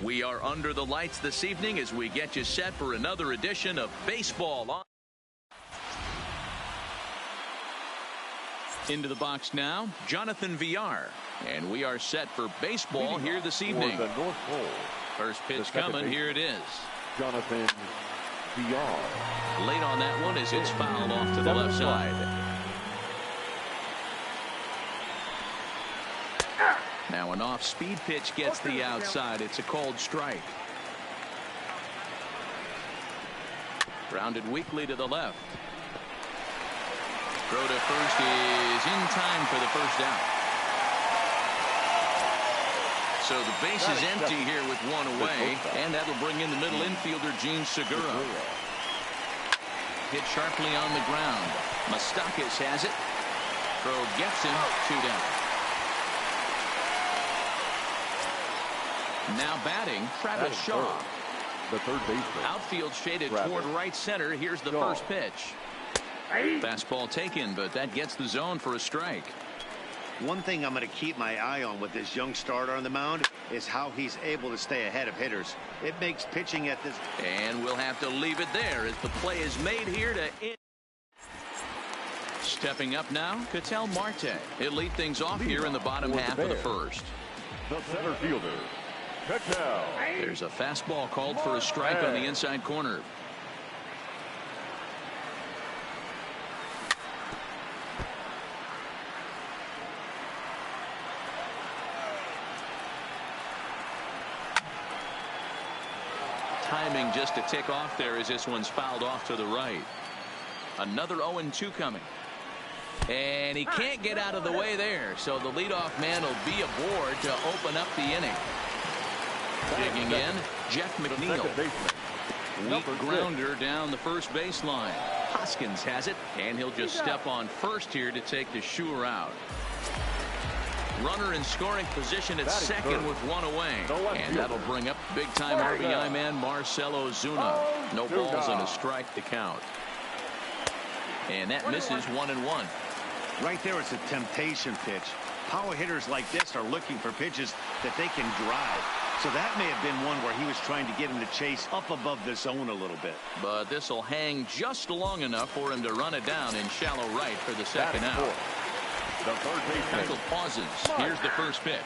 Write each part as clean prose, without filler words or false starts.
We are under the lights this evening as we get you set for another edition of Baseball. Into the box now, Jonathan Villar. And we are set for baseball here this evening. The North Pole. First pitch coming, here it is. Jonathan Villar. Late on that one as it's fouled off to the left side. Now an off-speed pitch gets the outside. It's a called strike. Grounded weakly to the left. Throw to first is in time for the first out. So the base is empty here with one away, and that'll bring in the middle infielder, Gene Segura. Hit sharply on the ground. Moustakas has it. Throw gets him, 2 down. Now batting, Travis Shaw. The third baseman. Outfield shaded toward right center. Here's the first pitch. Fastball taken, but that gets the zone for a strike. One thing I'm going to keep my eye on with this young starter on the mound is how he's able to stay ahead of hitters. It makes pitching at this. And we'll have to leave it there as the play is made here to end. Stepping up now, Ketel Marte. He'll lead things off here in the bottom half of the first. The center fielder, Ketel. There's a fastball called for a strike on the inside corner. Timing just a tick off there as this one's fouled off to the right. Another 0-2 coming. And he can't get out of the way there, so the leadoff man will be aboard to open up the inning. Digging in, Jeff McNeil. Weak grounder down the first baseline. Hoskins has it, and he'll just step on first here to take the sure out. Runner in scoring position at second with one away. And that'll bring up big-time RBI man Marcell Ozuna. No balls and a strike to count. And that misses 1-1. Right there, it's a temptation pitch. Power hitters like this are looking for pitches that they can drive. So that may have been one where he was trying to get him to chase up above the zone a little bit. But this will hang just long enough for him to run it down in shallow right for the second out. The third baseman pauses. Here's the first pitch.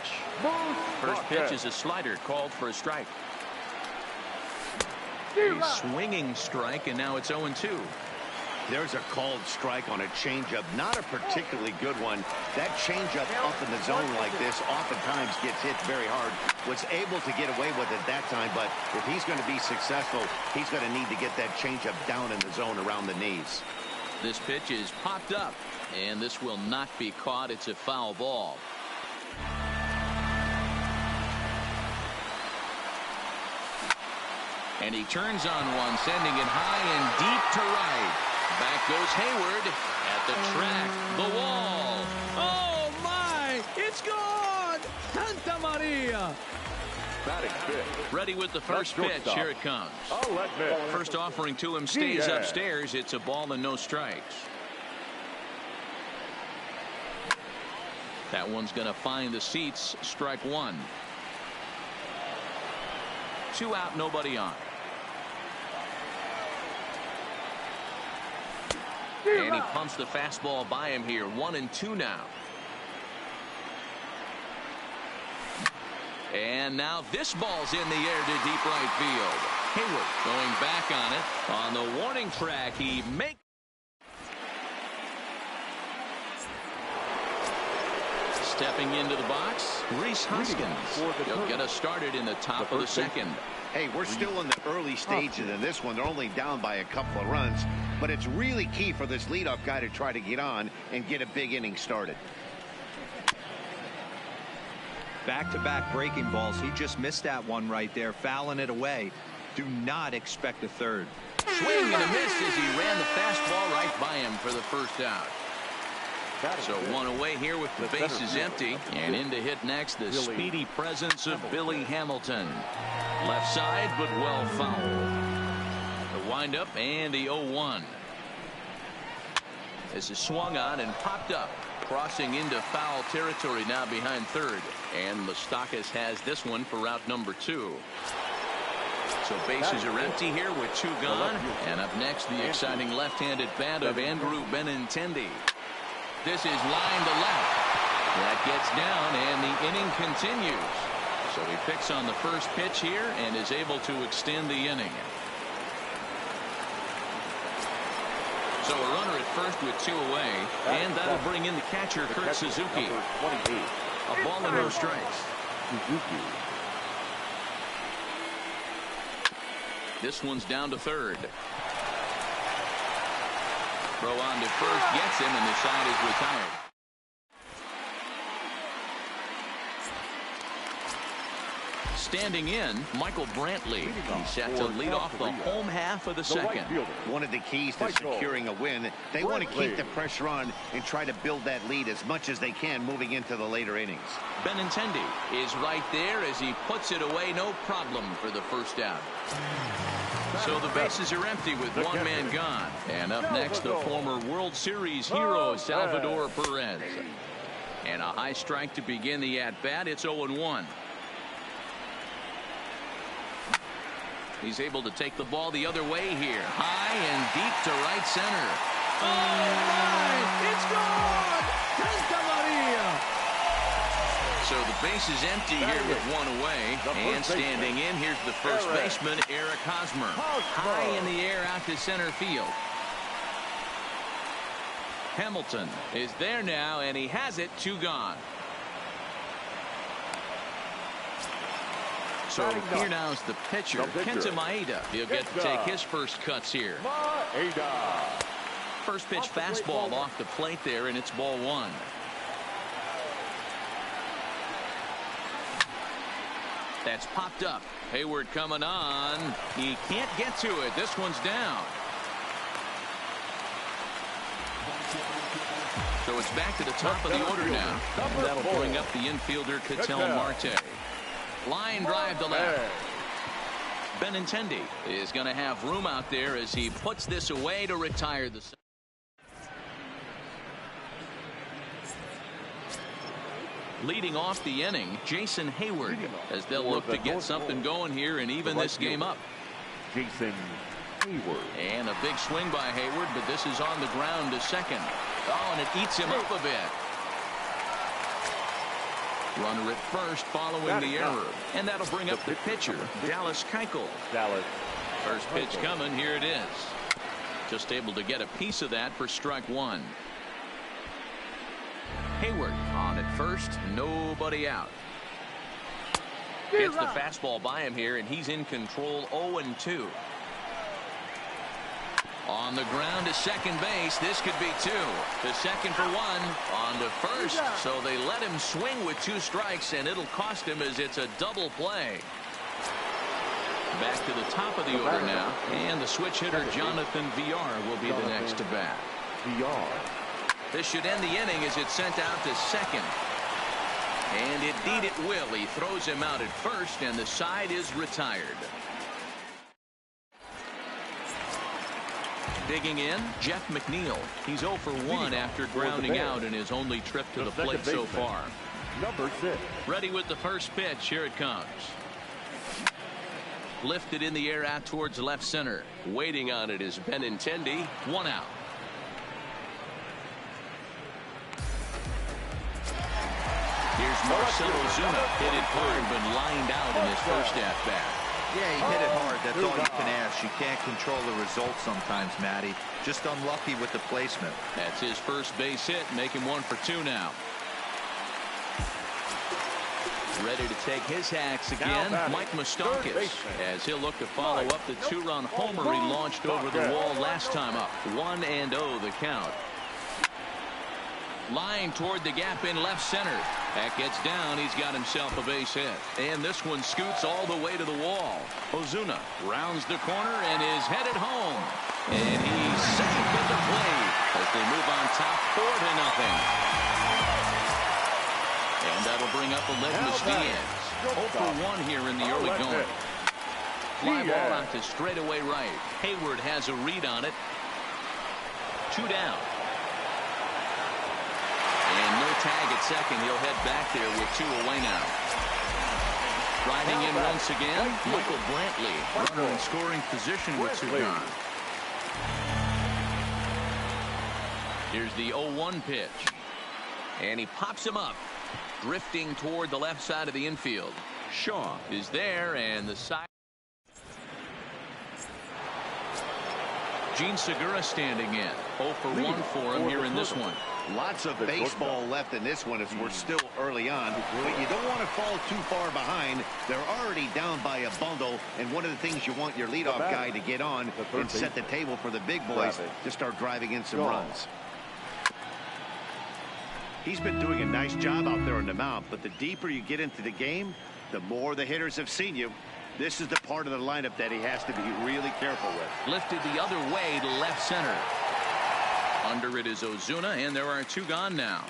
First pitch is a slider called for a strike. A swinging strike, and now it's 0-2. There's a called strike on a changeup, not a particularly good one. That changeup up in the zone like this oftentimes gets hit very hard. Was able to get away with it that time, but if he's going to be successful, he's going to need to get that changeup down in the zone around the knees. This pitch is popped up, and this will not be caught. It's a foul ball. And he turns on one, sending it high and deep to right. Back goes Hayward at the track, the wall. Oh, my! It's gone! Santa Maria! batting fifth. Ready with the first pitch. Here it comes. First offering to him stays upstairs. It's a ball and no strikes. That one's going to find the seats. Strike one. 2 out, nobody on. And he pumps the fastball by him here. 1-2 now. And now this ball's in the air to deep right field. Hayward going back on it. On the warning track, he makes Stepping into the box, Reese Hoskins. He'll get us started in the top of the second. Hey, we're still in the early stages of this one. They're only down by a couple of runs, but it's really key for this leadoff guy to try to get on and get a big inning started. Back-to-back breaking balls. He just missed that one right there, fouling it away. Do not expect a third. Swing and a miss as he ran the fastball right by him for the first out. So one away here with the bases empty, and in to hit next the speedy presence of Billy Hamilton. Left side, but well fouled. The windup and the 0-1. This is swung on and popped up, crossing into foul territory now behind third, and Moustakas has this one for route number 2. So bases are empty here with 2 gone, and up next the exciting left-handed bat of Andrew Benintendi. This is line to left. That gets down, and the inning continues. So he picks on the first pitch here and is able to extend the inning. So a runner at first with 2 away, and that'll bring in the catcher, Kurt Suzuki. A ball and no strikes. This one's down to third. Throw on to first gets him, and the side is retired. Standing in, Michael Brantley. He's set to lead off the home half of the second. One of the keys to securing a win, they want to keep the pressure on and try to build that lead as much as they can moving into the later innings. Benintendi is right there as he puts it away, no problem for the first out. So the bases are empty with 1 man gone. And up next, the former World Series hero, Salvador Perez. And a high strike to begin the at-bat. It's 0-1. He's able to take the ball the other way here. High and deep to right center. Oh, my! It's gone! Santa Maria! So the base is empty here with 1 away. And standing in, here's the first baseman, Eric Hosmer. High in the air out to center field. Hamilton is there now, and he has it. 2 gone. So here now is the pitcher, Kenta Maeda. He'll get to take his first cuts here. First pitch fastball off the plate there, and it's ball 1. That's popped up. Hayward coming on. He can't get to it. This one's down. So it's back to the top of the order now. And that'll bring up the infielder, Ketel Marte. Line drive to left. Benintendi is going to have room out there as he puts this away to retire the. Leading off the inning, Jason Hayward, as they'll look to get something going here and even this game up. Jason Hayward. And a big swing by Hayward, but this is on the ground to second. Oh, and it eats him up a bit. Runner at first following the error. And that'll bring up the pitcher, Dallas Keuchel. First pitch coming, here it is. Just able to get a piece of that for strike 1. Hayward on at first, nobody out. Gets the fastball by him here, and he's in control. 0-2. On the ground to second base. This could be 2. To second for 1. On to first. So they let him swing with 2 strikes, and it'll cost him as it's a double play. Back to the top of the order now, and the switch hitter Jonathan Villar will be the next to bat. Villar. This should end the inning as it's sent out to second. And indeed it will. He throws him out at first, and the side is retired. Digging in, Jeff McNeil. He's 0 for 1 after grounding out in his only trip to the plate so far. Number 6. Ready with the first pitch. Here it comes. Lifted in the air out towards left center. Waiting on it is Benintendi. 1 out. Here's Marcell Ozuna. Hit it hard, but lined out in his first at-bat. Yeah, he hit it hard. That's all you can ask. You can't control the results sometimes, Matty. Just unlucky with the placement. That's his first base hit, make him 1 for 2 now. Ready to take his hacks again, Mike Moustakas, as he'll look to follow up the two-run homer he launched over the wall last time up. 1-0 the count. Line toward the gap in left center. That gets down. He's got himself a base hit. And this one scoots all the way to the wall. Ozuna rounds the corner and is headed home. And he's safe at the plate as they move on top 4-0. And that'll bring up Aledmys Diaz. 0 for 1 here in the early going. Fly ball out to straightaway right. Hayward has a read on it. 2 down. And no tag at second. He'll head back there with 2 away now. Riding in once again, Michael Brantley. Runner in scoring position with 2 gone. Here's the 0-1 pitch. And he pops him up. Drifting toward the left side of the infield. Shaw is there, and the side. Gene Segura standing in. 0 for 1 for him here in this one. Lots of baseball left in this one as we're still early on. But you don't want to fall too far behind. They're already down by a bundle. And one of the things you want your leadoff guy to get on and set the table for the big boys to start driving in some runs. He's been doing a nice job out there on the mound. But the deeper you get into the game, the more the hitters have seen you. This is the part of the lineup that he has to be really careful with. Lifted the other way to left center. Under it is Ozuna, and there are 2 gone now.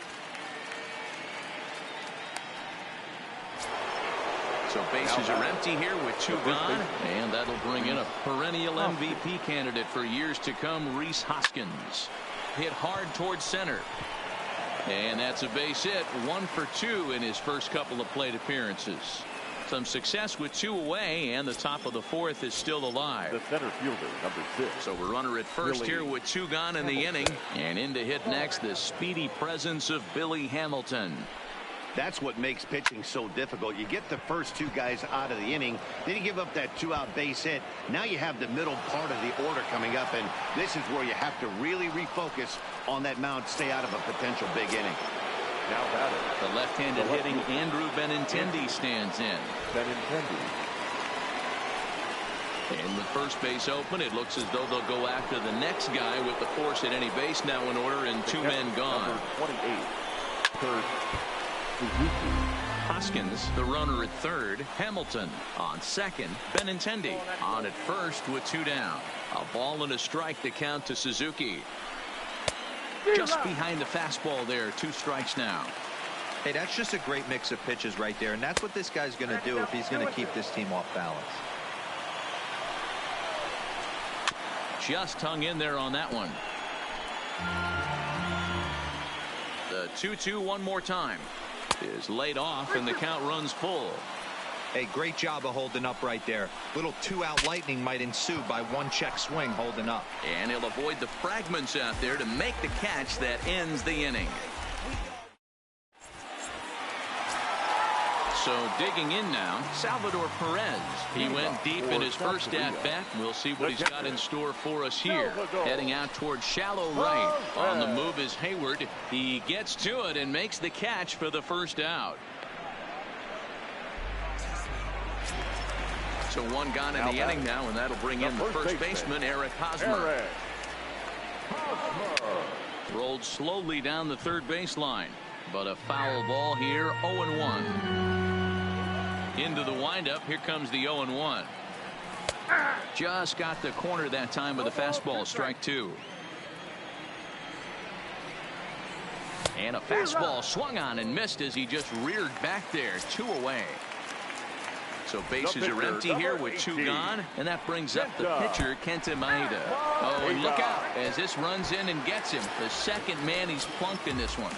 So bases are empty here with 2 gone, and that'll bring in a perennial MVP candidate for years to come, Rhys Hoskins. Hit hard towards center. And that's a base hit. 1 for 2 in his first couple of plate appearances. Some success with 2 away, and the top of the 4th is still alive. The center fielder, number 6. So we're runner at first here with 2 gone in the inning. And in to hit next, the speedy presence of Billy Hamilton. That's what makes pitching so difficult. You get the first 2 guys out of the inning, then you give up that 2-out base hit. Now you have the middle part of the order coming up, and this is where you have to really refocus on that mound, stay out of a potential big inning. Now batter. The left-handed hitting Andrew Benintendi stands in. Benintendi. And with first base open, it looks as though they'll go after the next guy with the force at any base now in order and 2 men gone. Number 28. Third, Suzuki. Hoskins, the runner at third. Hamilton on second. Benintendi on at first with 2 down. A ball and a strike to count to Suzuki. Just behind the fastball there. 2 strikes now. Hey, that's just a great mix of pitches right there, and that's what this guy's going to do if he's going to keep this team off balance. Just hung in there on that one. The 2-2 one more time is laid off, and the count runs full. Hey, great job of holding up right there. Little 2-out lightning might ensue by 1 check swing holding up. And he'll avoid the fragments out there to make the catch that ends the inning. So digging in now, Salvador Perez. He went deep in his first at-bat. We'll see what he's got in store for us here. Heading out towards shallow right. On the move is Hayward. He gets to it and makes the catch for the first out. So 1 gone in the inning now, and that'll bring in the first baseman, Eric Hosmer. Rolled slowly down the third baseline, but a foul ball here. 0-1. Into the windup. Here comes the 0-1. Just got the corner that time with a fastball. Strike 2. And a fastball swung on and missed as he just reared back there. 2 away. So bases are empty here with 2 gone, and that brings up the pitcher, Kenta Maeda. Oh, and look out as this runs in and gets him. The second man he's plunked in this one.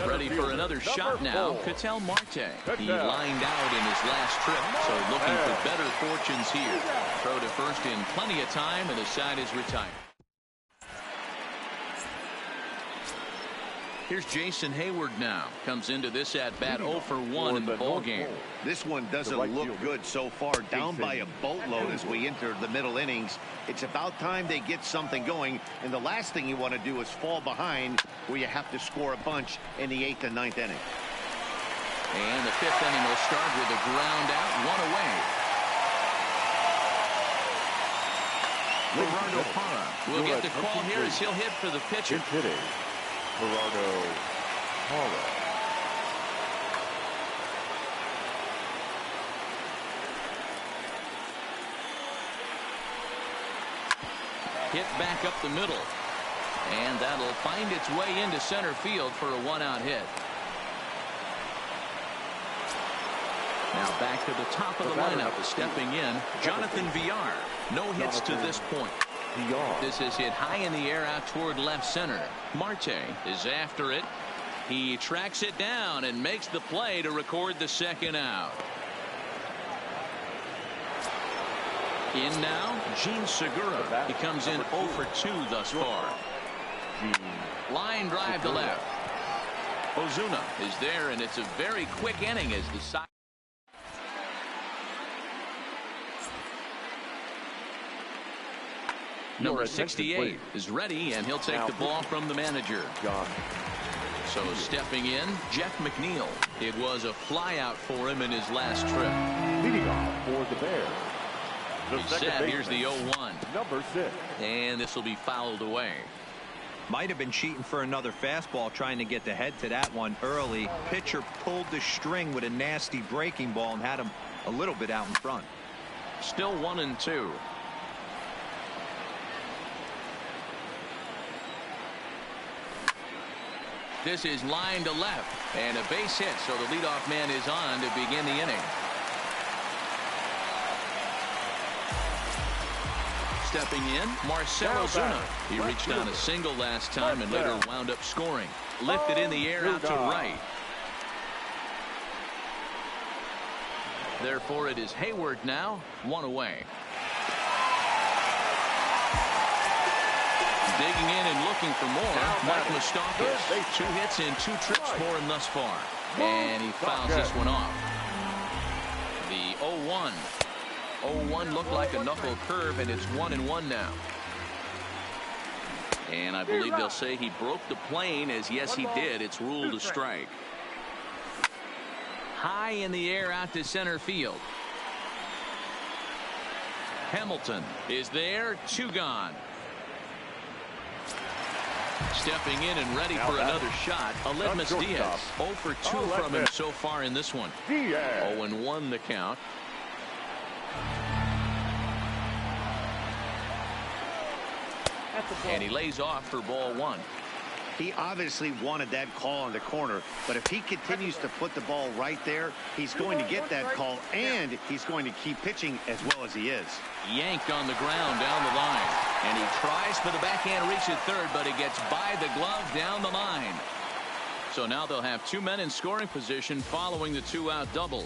Ready for another shot now, Ketel Marte. He lined out in his last trip, so looking for better fortunes here. Throw to first in plenty of time, and the side is retired. Here's Jason Hayward now. Comes into this at-bat 0 for 1 in the ballgame. This one doesn't look good so far. Down by a boatload as we enter the middle innings. It's about time they get something going. And the last thing you want to do is fall behind where you have to score a bunch in the 8th and 9th inning. And the fifth inning will start with a ground out, one away. Gerardo Parra will get the call here as he'll hit for the pitcher. It's hitting Gerardo Parra. Hit back up the middle. And that'll find its way into center field for a one-out hit. Now back to the top of the lineup. Stepping in, Jonathan Villar. No hits to this point. This is hit high in the air out toward left center. Marte is after it. He tracks it down and makes the play to record the second out. In now, Gene Segura. He comes in 0 for 2 thus far. Line drive to left. Ozuna is there, and it's a very quick inning as the side. Number 68 is ready, and he'll take the ball from the manager. So stepping in, Jeff McNeil. It was a flyout for him in his last trip. Leading off for the Bears. He's set. Here's the 0-1. Number 6. And this will be fouled away. Might have been cheating for another fastball, trying to get the head to that one early. Pitcher pulled the string with a nasty breaking ball and had him a little bit out in front. Still 1-2. This is line to left, and a base hit, so the leadoff man is on to begin the inning. Stepping in, Marcell Ozuna. He reached on a single last time and later wound up scoring. Lifted in the air out to right. Therefore, it is Hayward now, one away. Digging in and looking for more, Mike Moustakas. 2 hits in 2 trips for him thus far. And he fouls this one off. The 0-1. 0-1 looked like a knuckle curve, and it's 1-1 now. And I believe they'll say he broke the plane, as yes he did. It's ruled a strike. High in the air out to center field. Hamilton is there, 2 gone. Stepping in and ready for another shot, Aledmys Diaz. 0 for 2 from him so far in this one. 0-1 the count. And he lays off for ball 1. He obviously wanted that call in the corner, but if he continues to put the ball right there, he's going to get that call, and he's going to keep pitching as well as he is. Yanked on the ground down the line, and he tries for the backhand reach at third, but he gets by the glove down the line. So now they'll have 2 men in scoring position following the 2-out double.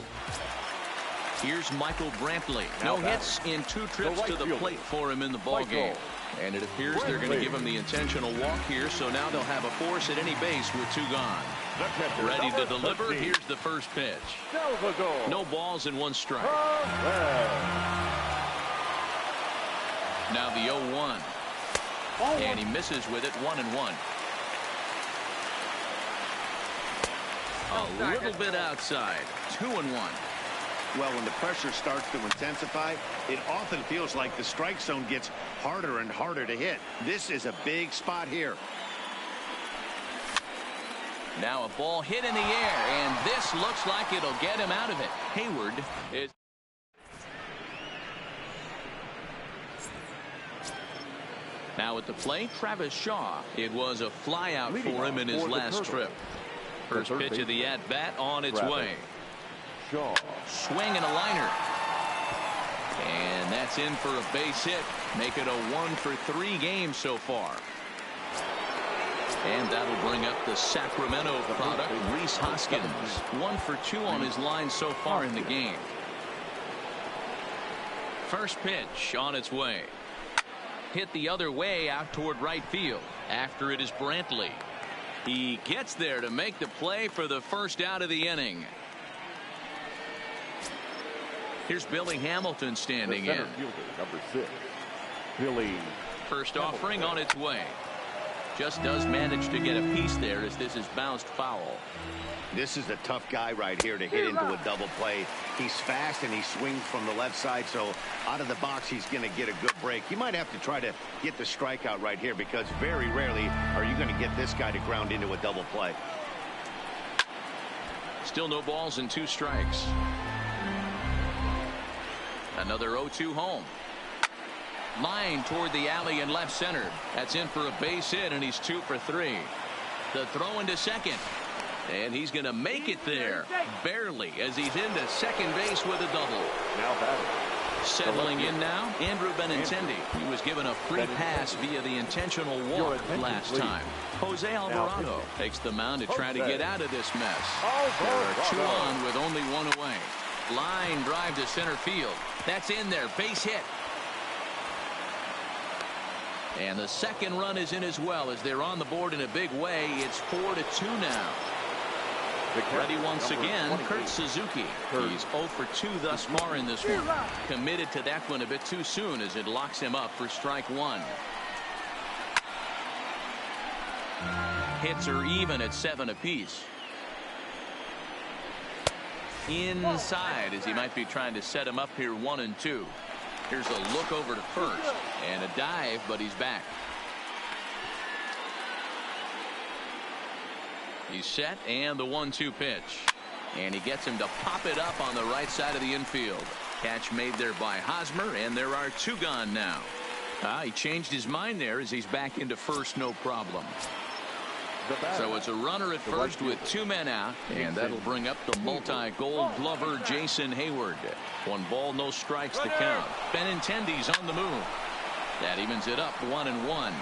Here's Michael Brantley. No hits in 2 trips to the plate for him in the ball game. And it appears they're going to give him the intentional walk here, so now they'll have a force at any base with 2 gone. Ready to deliver. Here's the first pitch. No balls and 1 strike. Now the 0-1. And he misses with it, 1-1. A little bit outside, 2-1. Well, when the pressure starts to intensify, it often feels like the strike zone gets harder and harder to hit. This is a big spot here. Now a ball hit in the air, and this looks like it'll get him out of it. Hayward is... Now at the plate, Travis Shaw. It was a flyout for him in his last trip. First pitch of the at-bat on its way. Swing and a liner. And that's in for a base hit. Make it a 1 for 3 game so far. And that'll bring up the Sacramento product, Rhys Hoskins. 1 for 2 on his line so far in the game. First pitch on its way. Hit the other way out toward right field. After it is Brantley. He gets there to make the play for the first out of the inning. Here's Billy Hamilton standing in. Fielder, number 6, Billy. First offering on its way. Just does manage to get a piece there as this is bounced foul. This is a tough guy right here to hit into a double play. He's fast and he swings from the left side, so out of the box he's going to get a good break. You might have to try to get the strikeout right here because very rarely are you going to get this guy to ground into a double play. Still no balls and 2 strikes. Another 0-2 home. Line toward the alley in left center. That's in for a base hit, and he's 2 for 3. The throw into second. And he's going to make it there. Barely, as he's into second base with a double. Now batting. Settling in now, Andrew Benintendi. He was given a free pass via the intentional walk last time. Jose Alvarado takes the mound to try to get out of this mess. There are 2 on with only 1 away. Line drive to center field. That's in there. Base hit. And the second run is in as well as they're on the board in a big way. It's 4-2 now. Ready once again, Kurt Suzuki. He's 0 for 2 thus far in this one. Committed to that one a bit too soon as it locks him up for strike 1. Hits are even at 7 apiece. Inside as he might be trying to set him up here 1-2. Here's a look over to first and a dive, but he's back. He's set and the 1-2 pitch. And he gets him to pop it up on the right side of the infield. Catch made there by Hosmer, and there are 2 gone now. He changed his mind there as he's back into first, no problem. So it's a runner at first with 2 men out, and that'll bring up the multi-gold glover Jason Hayward. 1 ball, no strikes to count. Benintendi's on the move. That evens it up 1-1.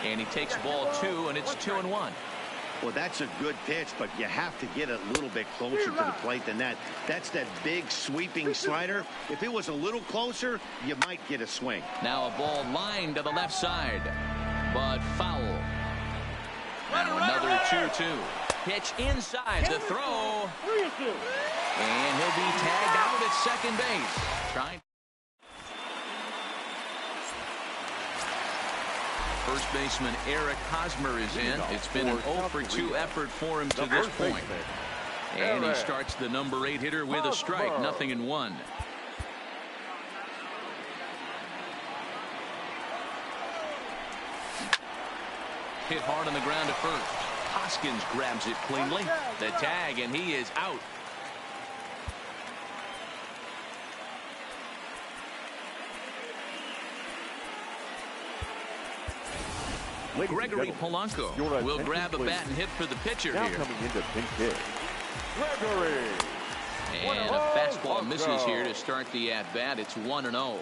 And he takes ball 2, and it's 2-1. Well, that's a good pitch, but you have to get a little bit closer to the plate than that. That's that big sweeping slider. If it was a little closer, you might get a swing. Now a ball lined to the left side, but foul. Now another 2-2. Pitch inside the throw. And he'll be tagged out at second base. Trying. First baseman Eric Hosmer is in. It's been an 0 for 2 effort for him to this point. And he starts the number 8 hitter with a strike. 0-1. Hit hard on the ground at first. Hoskins grabs it cleanly. The tag, and he is out. Gregory Polanco will grab a bat and hit for the pitcher now here. Coming into pinch hit, Gregory. And a fastball misses here to start the at-bat. It's 1-0.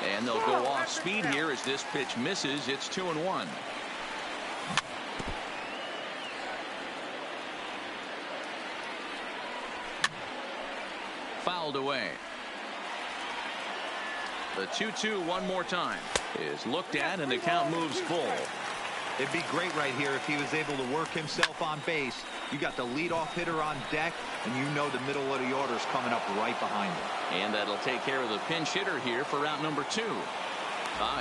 And they'll go off speed here as this pitch misses. It's 2-1. Fouled away. The 2-2 one more time is looked at, and the count moves full. It'd be great right here if he was able to work himself on base. You got the leadoff hitter on deck, and you know the middle of the order is coming up right behind him. And that'll take care of the pinch hitter here for out number 2.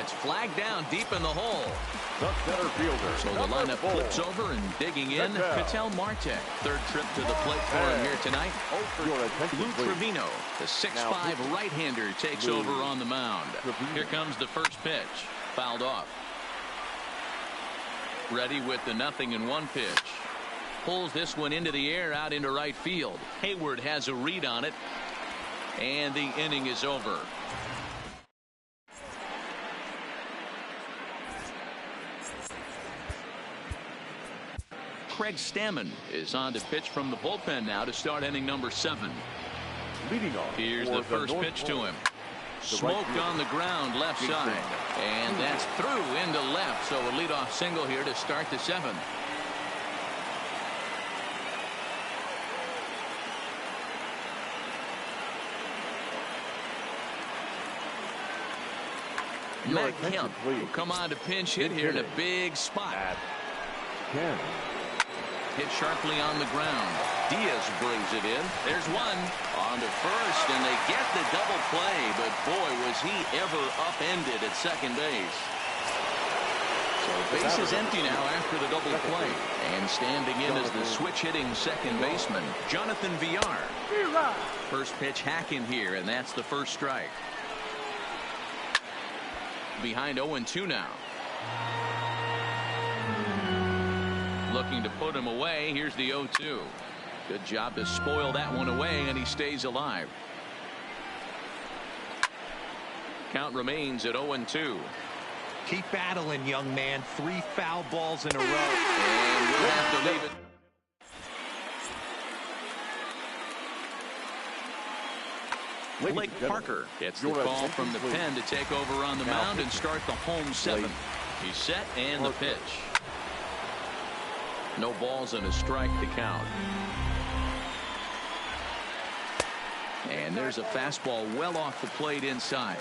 It's flagged down deep in the hole. The center fielder. So the lineup flips over, and digging in, Ketel Marte. Third trip to the plate for him here tonight. Lou Trevino, the 6'5" right-hander, takes over on the mound. Here comes the first pitch. Fouled off. Ready with the 0-1 pitch. Pulls this one into the air out into right field. Hayward has a read on it. And the inning is over. Craig Stammen is on to pitch from the bullpen now to start inning number 7. Leading off. Here's the first pitch to him. Smoke on the ground left side. And that's through into left. So a leadoff single here to start the 7th. Matt Kemp will come on to pinch hit here in a big spot. 10. hit sharply on the ground. Diaz brings it in. There's one on to first, and they get the double play, but boy, was he ever upended at second base. So base is empty now after the double play, and standing in is the switch-hitting second baseman, Jonathan Villar. First pitch hacking here, and that's the first strike. Behind 0-2 now. Looking to put him away. Here's the 0-2. Good job to spoil that one away, and he stays alive. Count remains at 0-2. Keep battling, young man. 3 foul balls in a row. And we'll have to leave it. Blake Parker gets the call from the pen to take over on the mound and start the home 7th. He's set, and the pitch. No balls and a strike to count. And there's a fastball well off the plate inside.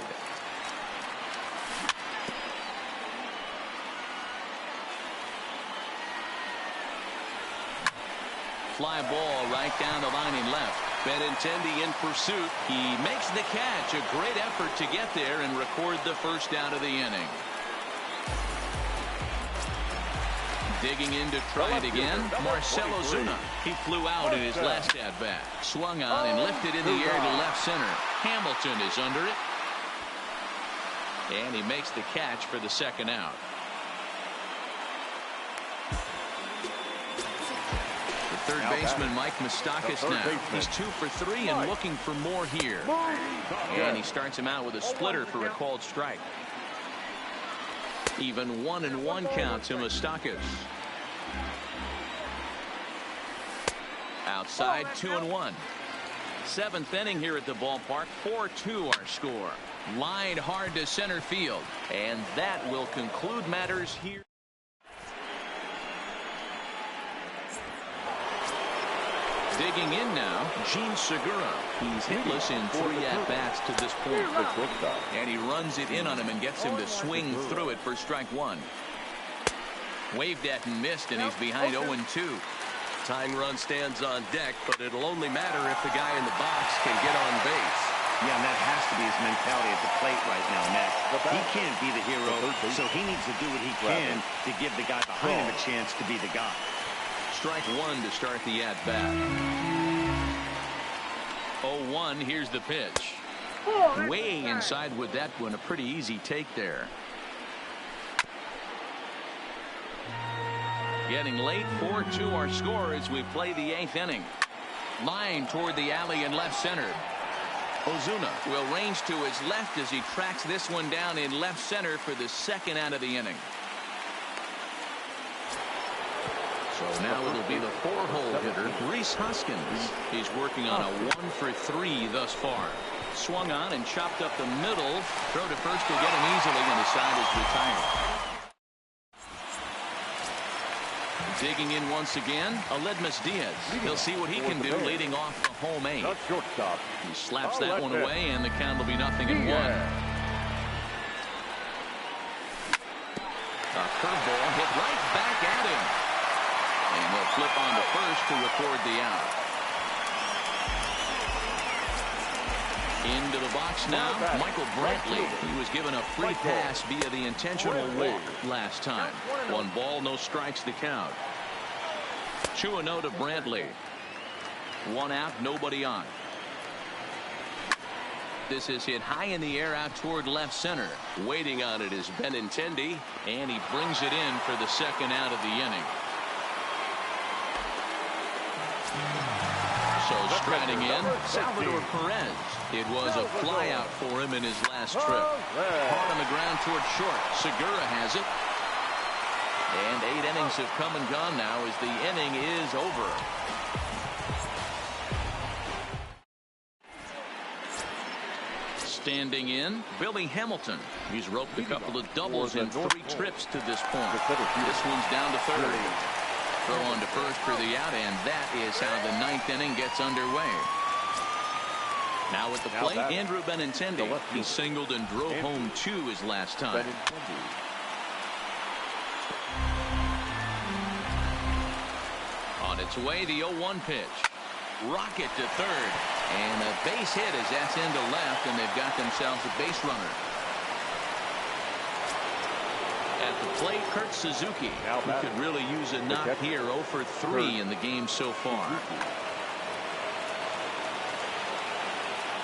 Fly ball right down the line in left. Benintendi in pursuit. He makes the catch. A great effort to get there and record the first out of the inning. Digging in to try it again, Marcell Ozuna. He flew out in his last at-bat. Swung on and lifted in the air to left center. Hamilton is under it. And he makes the catch for the second out. The third baseman, Mike Moustakas now. He's 2 for 3 and looking for more here. And he starts him out with a splitter for a called strike. Even 1-1 count to Moustakas. Outside, 2-1. 7th inning here at the ballpark. 4-2 our score. Lined hard to center field. And that will conclude matters here. Digging in now, Gene Segura. He's hitless in 3 at-bats to this point. And he runs it in on him and gets him to swing through it for strike 1. Waved at and missed, and he's behind 0-2. Tying run stands on deck, but it'll only matter if the guy in the box can get on base. Yeah, and that has to be his mentality at the plate right now, Matt. He can't be the hero, so he needs to do what he can to give the guy behind him a chance to be the guy. Strike 1 to start the at-bat. 0-1, here's the pitch. Way inside with that one, a pretty easy take there. Getting late, 4-2 our score as we play the 8th inning. Line toward the alley in left center. Ozuna will range to his left as he tracks this one down in left center for the second out of the inning. So now it'll be the 4-hole hitter, Rhys Hoskins. He's working on a 1 for 3 thus far. Swung on and chopped up the middle. Throw to first will get him easily, and the side is retired. Digging in once again, Aledmus Diaz. He'll see what he can do leading off the home 8th. He slaps that one away, and the count will be 0-1. A curveball hit right back at him. And he'll flip on to first to record the out. Into the box now, Michael Brantley. He was given a free pass via the intentional walk last time. 1 ball, no strikes to count. 2-0 to Brantley. 1 out, nobody on. This is hit high in the air out toward left center. Waiting on it is Benintendi, and he brings it in for the second out of the inning. So striding in, Salvador Perez. It was a fly out for him in his last trip. Hard on the ground toward short. Segura has it. And 8 innings have come and gone now as the inning is over. Standing in, Billy Hamilton. He's roped a couple of doubles in 3 trips to this point. This one's down to third. Throw on to first for the out, and that is how the 9th inning gets underway. Now at the plate, Andrew Benintendi. He singled and drove home 2 his last time. On On its way, the 0-1 pitch. Rocket to third. And a base hit as that's into left, and they've got themselves a base runner. At the plate, Kurt Suzuki, who could really use a knock here. 0 for 3 in the game so far.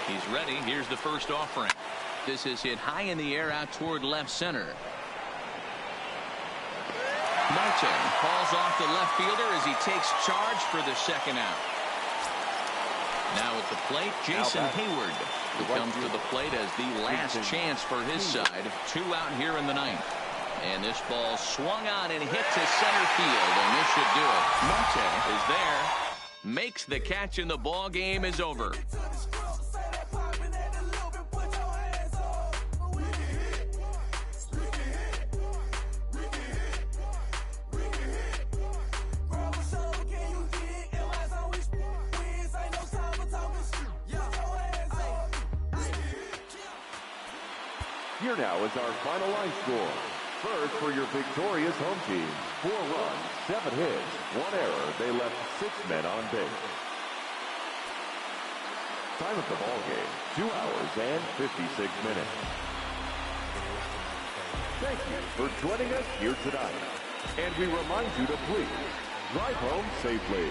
He's ready. Here's the first offering. This is hit high in the air out toward left center. Martin falls off the left fielder as he takes charge for the second out. Now at the plate, Jason Hayward, who comes to the plate as the last chance for his side. 2 out here in the ninth. And this ball swung on and hit to center field, and this should do it. Marte is there, makes the catch, and the ball game is over. Here now is our final line score. First, for your victorious home team, 4 runs, 7 hits, 1 error. They left 6 men on base. Time of the ball game, 2 hours and 56 minutes. Thank you for joining us here tonight. And we remind you to please drive home safely.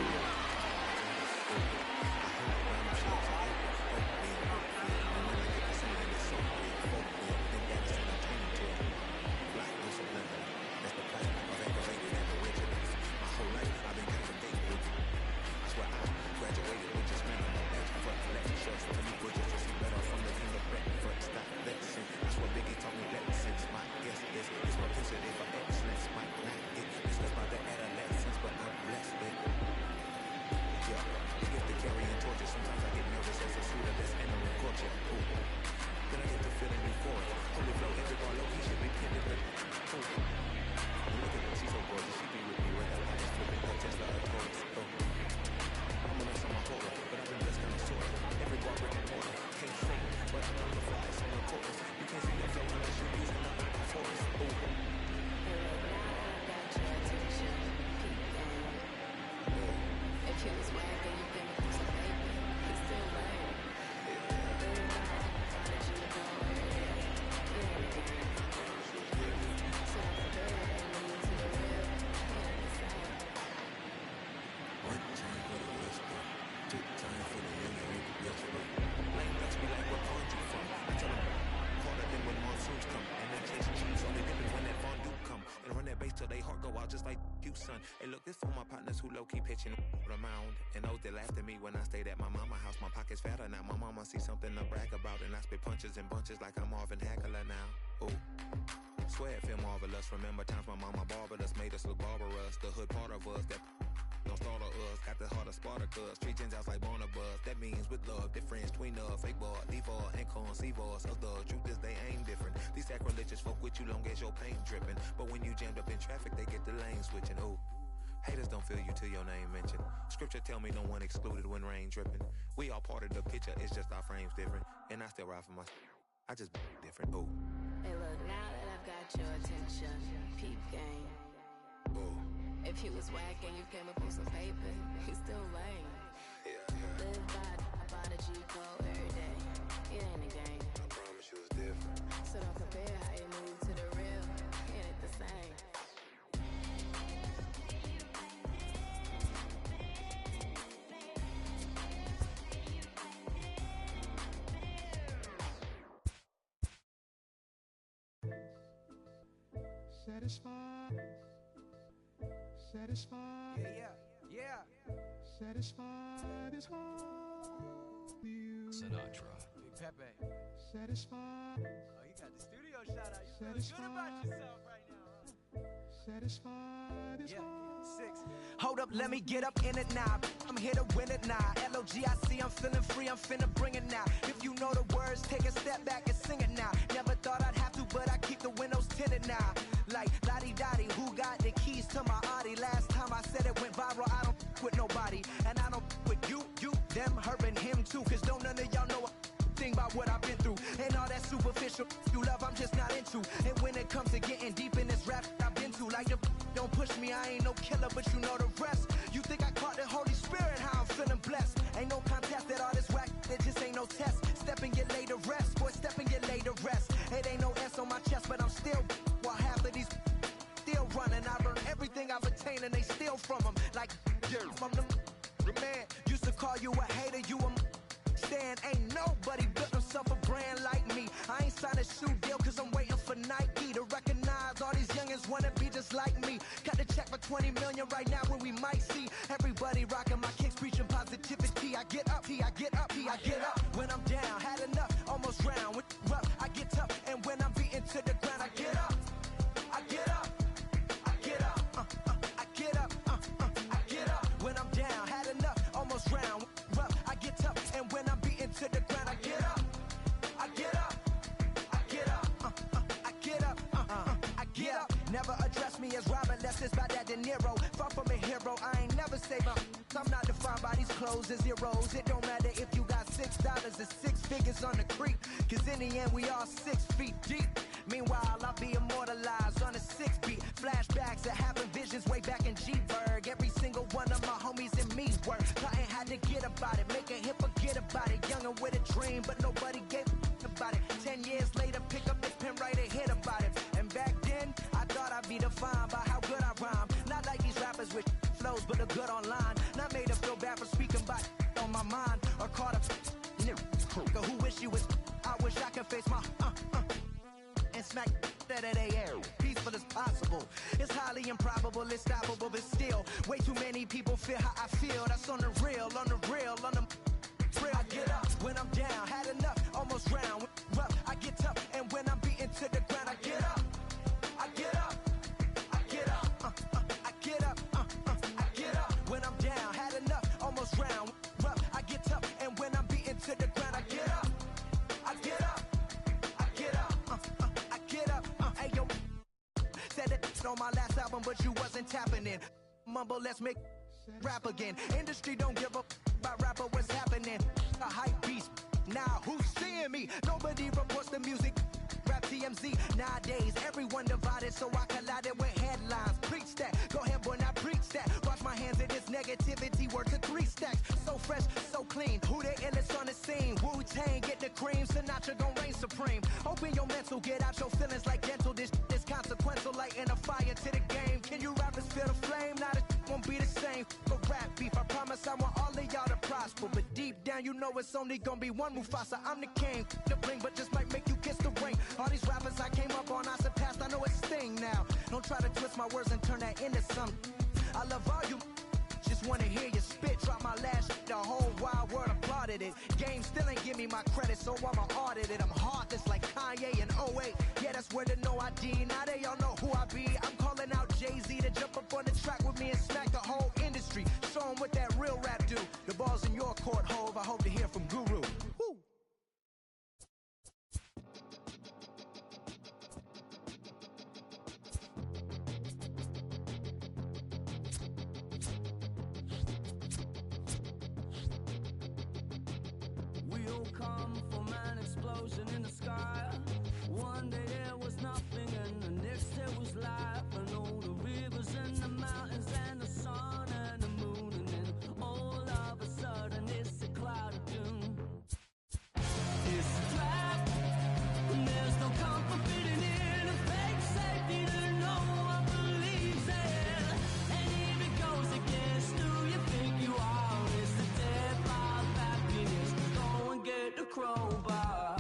Hey, look, this for my partners who low-key pitching around. And those that laughed at me when I stayed at my mama house. My pocket's fatter now. My mama see something to brag about. And I spit punches and bunches like I'm Marvin Hagler now. Ooh. Swear it feel marvelous. Remember times my mama barbered us, made us look barbarous. The hood part of us that don't start of us. Got the heart of Spartacus. Street gens out like Barnabas. That means with love, difference between us. Fake ball, default, and conceive us. The truth is they ain't different. These sacrilegious folk with you long as your paint dripping. But when you jammed up in traffic, they get the lane switching. Ooh. Haters don't feel you till your name mentioned. Scripture tell me no one excluded when rain dripping. We all part of the picture, it's just our frames different. And I still ride for my I just different. Ooh. Hey look, now that I've got your attention, peep game. Ooh. If he was whack and you came up on some paper, he's still lame. Live by the G code every day. It ain't a game. I promise you it's different. So don't compare how you move to the real. It ain't the same. Satisfied. Yeah. Satisfied is all you. Sinatra. Big Pepe. Satisfied. Oh, you got the studio shot out. You feeling good about yourself right now, huh? Satisfied is all. 6. Hold up, let me get up in it now. I'm here to win it now. LOGIC, I'm feeling free, I'm finna bring it now. If you know the words, take a step back and sing it now. Never thought I'd have to, but I keep the windows tinted now. Like lottie-dottie, who got the keys to my Audi? Last time I said it went viral, I don't with nobody. And I don't with you, them, her, and him too. Cause don't none of y'all know a thing about what I've been through. And all that superficial you love, I'm just not into. And when it comes to getting deep in this rap I've been to, like the don't push me, I ain't no killer, but you know the rest. You think I caught everything I've attained and they steal from them. Like, I'm the man. Used to call you a hater, you a stand. Ain't nobody built himself a brand like me. I ain't signed a shoe deal cause I'm waiting for Nike to recognize all these youngins wanna be just like me. Cut the check for 20 million right now when we might see everybody rocking my kicks, preaching positivity. I get up, I get up, I get up. When I'm down, had enough, almost drowned. With rough, I get tough, and when I'm beaten to the ground, I get up, I get up, I get up, I get up, I get up. When I'm down, had enough, almost drowned. Rough, I get tough, and when I'm beaten to the ground, I get up, I get up, I get up, I get up, I get up. Never address me as Robert, unless it's by that De Niro. Far from a hero, I ain't never say my. I'm not defined by these clothes as zeros. It don't matter if you got $6 or 6 figures on the creek, cause in the end we all 6 feet deep. Meanwhile, I'll be immortalized on a 6 beat. Flashbacks of having visions way back in G-Berg. Every single one of my homies and me work. Nothing had to get about it, make a hit, forget about it. Younger with a dream, but nobody gave a about it. 10 years later, pick up this pen, write a hit about it. And back then, I thought I'd be defined by how good I rhyme. Not like these rappers with flows, but the good online. Not made to feel bad for speaking about on my mind. Or caught a who wish you was. I wish I could face my and smack that at air. Peaceful as possible. It's highly improbable, it's stoppable, but still, way too many people feel how I feel. That's on the real, on the real, on the real. I get up when I'm down, had enough, almost drowned. Rough, I get tough, and when I'm beaten to the ground, I get up, I get up, I get up, I get up, I get up. When I'm down, had enough, almost drowned. Rough, I get tough, and when I'm beaten to the ground, I get up, I get up, I get up, I get up. Hey yo, said it on my last album, but you wasn't tapping in. Mumble, let's make rap again. Industry don't give up about rapper, what's happening? A hype beast. Now who's seeing me? Nobody reports the music. Rap TMZ. Nowadays, everyone divided, so I collided with headlines. Preach that. Go ahead, boy, now preach that. Wash my hands of this negativity. Worth to 3 stacks. So fresh, so clean. Who the illest on the scene? Wu-Tang, get the cream. Sinatra gon' reign supreme. Open your mental, get out your feelings like dental. This consequential, lighting a fire to the game. Can you rappers feel the flame? Now the won't be the same. For rap beef, I promise I want all of y'all to prosper. But deep down, you know it's only gonna be one Mufasa. I'm the king, the bling, but just might make you kiss the ring. All these rappers I came up on, I surpassed, I know it's Sting now. Don't try to twist my words and turn that into something. I love all you, just wanna hear you spit. Drop my last shit, the whole wild world applauded it. Game still ain't give me my credit, so I'ma audit it. I'm heartless like Kanye in 08. Yeah, that's where the no ID. Now they all know who I be. I'm calling out Jay-Z to jump up on the track with me and smack the whole industry. Show 'em what that real rap do. The ball's in your court, Hove. I hope to hear from Guru. Woo! We'll come from an explosion in the sky. One day there was nothing and the next there was life. And all the rivers and the mountains and the sun and the moon. And then all of a sudden it's a cloud of doom. It's a trap and there's no comfort fitting in. A fake safety that no one believes in. And if it goes against who you think you are, it's the death of happiness. Go and get the crowbar.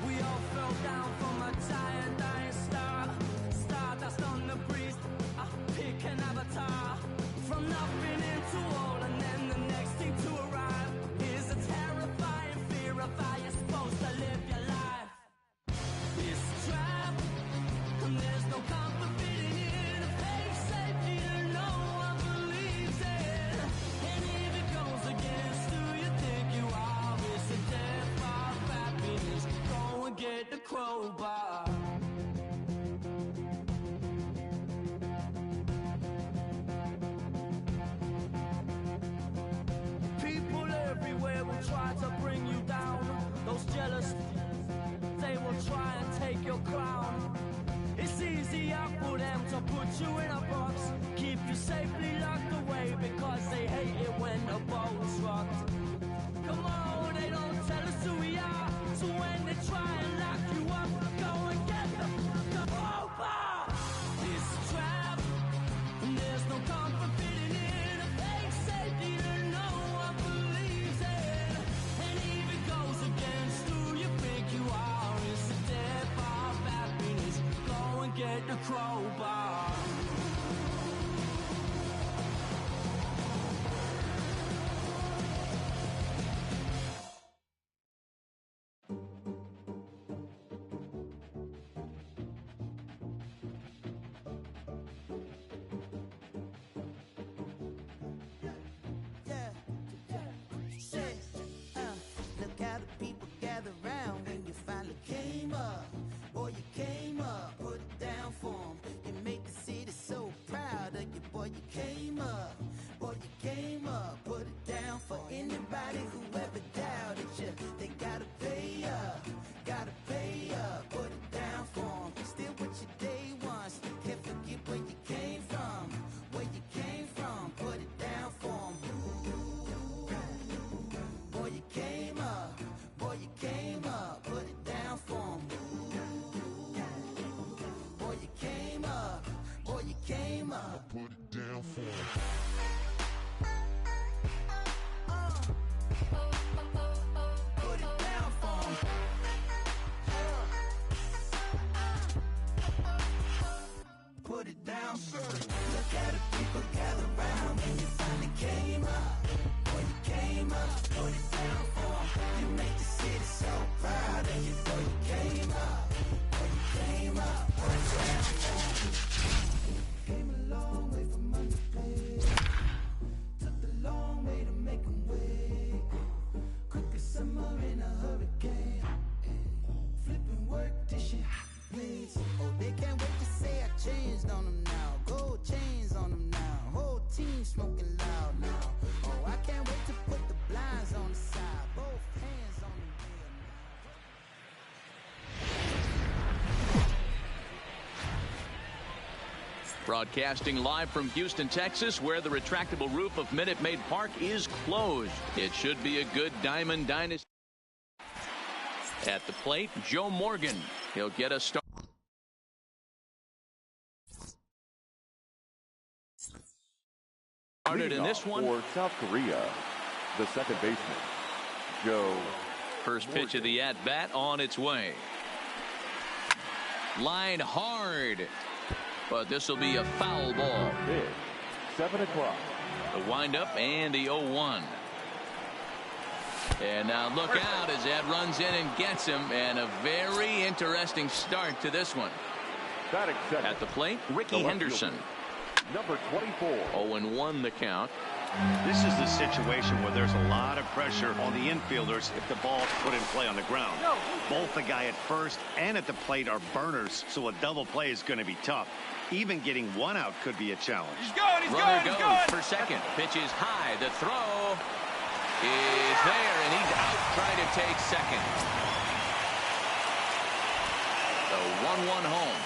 We all fell down from a giant dying star. Stardust on the breeze, a pick an avatar. From nothing into all and then the next thing to arrive is a terrifying fear of how you're supposed to live your life. It's a trap and there's no comfort fitting in. A fake safety that no one believes in. And if it goes against who you think you are, it's the death of happiness. Go and get the crowbar. People everywhere will try to bring you down. Those jealous, they will try and take your crown. It's easier for them to put you in a box, keep you safely locked away because they hate it when the boat's rocked. Come on, they don't tell us who we are. Broadcasting live from Houston, Texas, where the retractable roof of Minute Maid Park is closed. It should be a good Diamond Dynasty. At the plate, Joe Morgan. He'll get a start. Started in this one. For South Korea, the second baseman, Joe. First pitch of the at-bat on its way. Line hard. But this will be a foul ball. Pitch, 7 o'clock. The windup and the 0-1. And now look out as that runs in and gets him. And a very interesting start to this one. At the plate, Ricky Henderson. Number 24. 0-1 the count. This is the situation where there's a lot of pressure on the infielders if the ball's put in play on the ground. Both the guy at first and at the plate are burners, so a double play is going to be tough. Even getting one out could be a challenge. Runner goes for second. Pitch is high. The throw is there, and he's out trying to take second. The 1-1 home.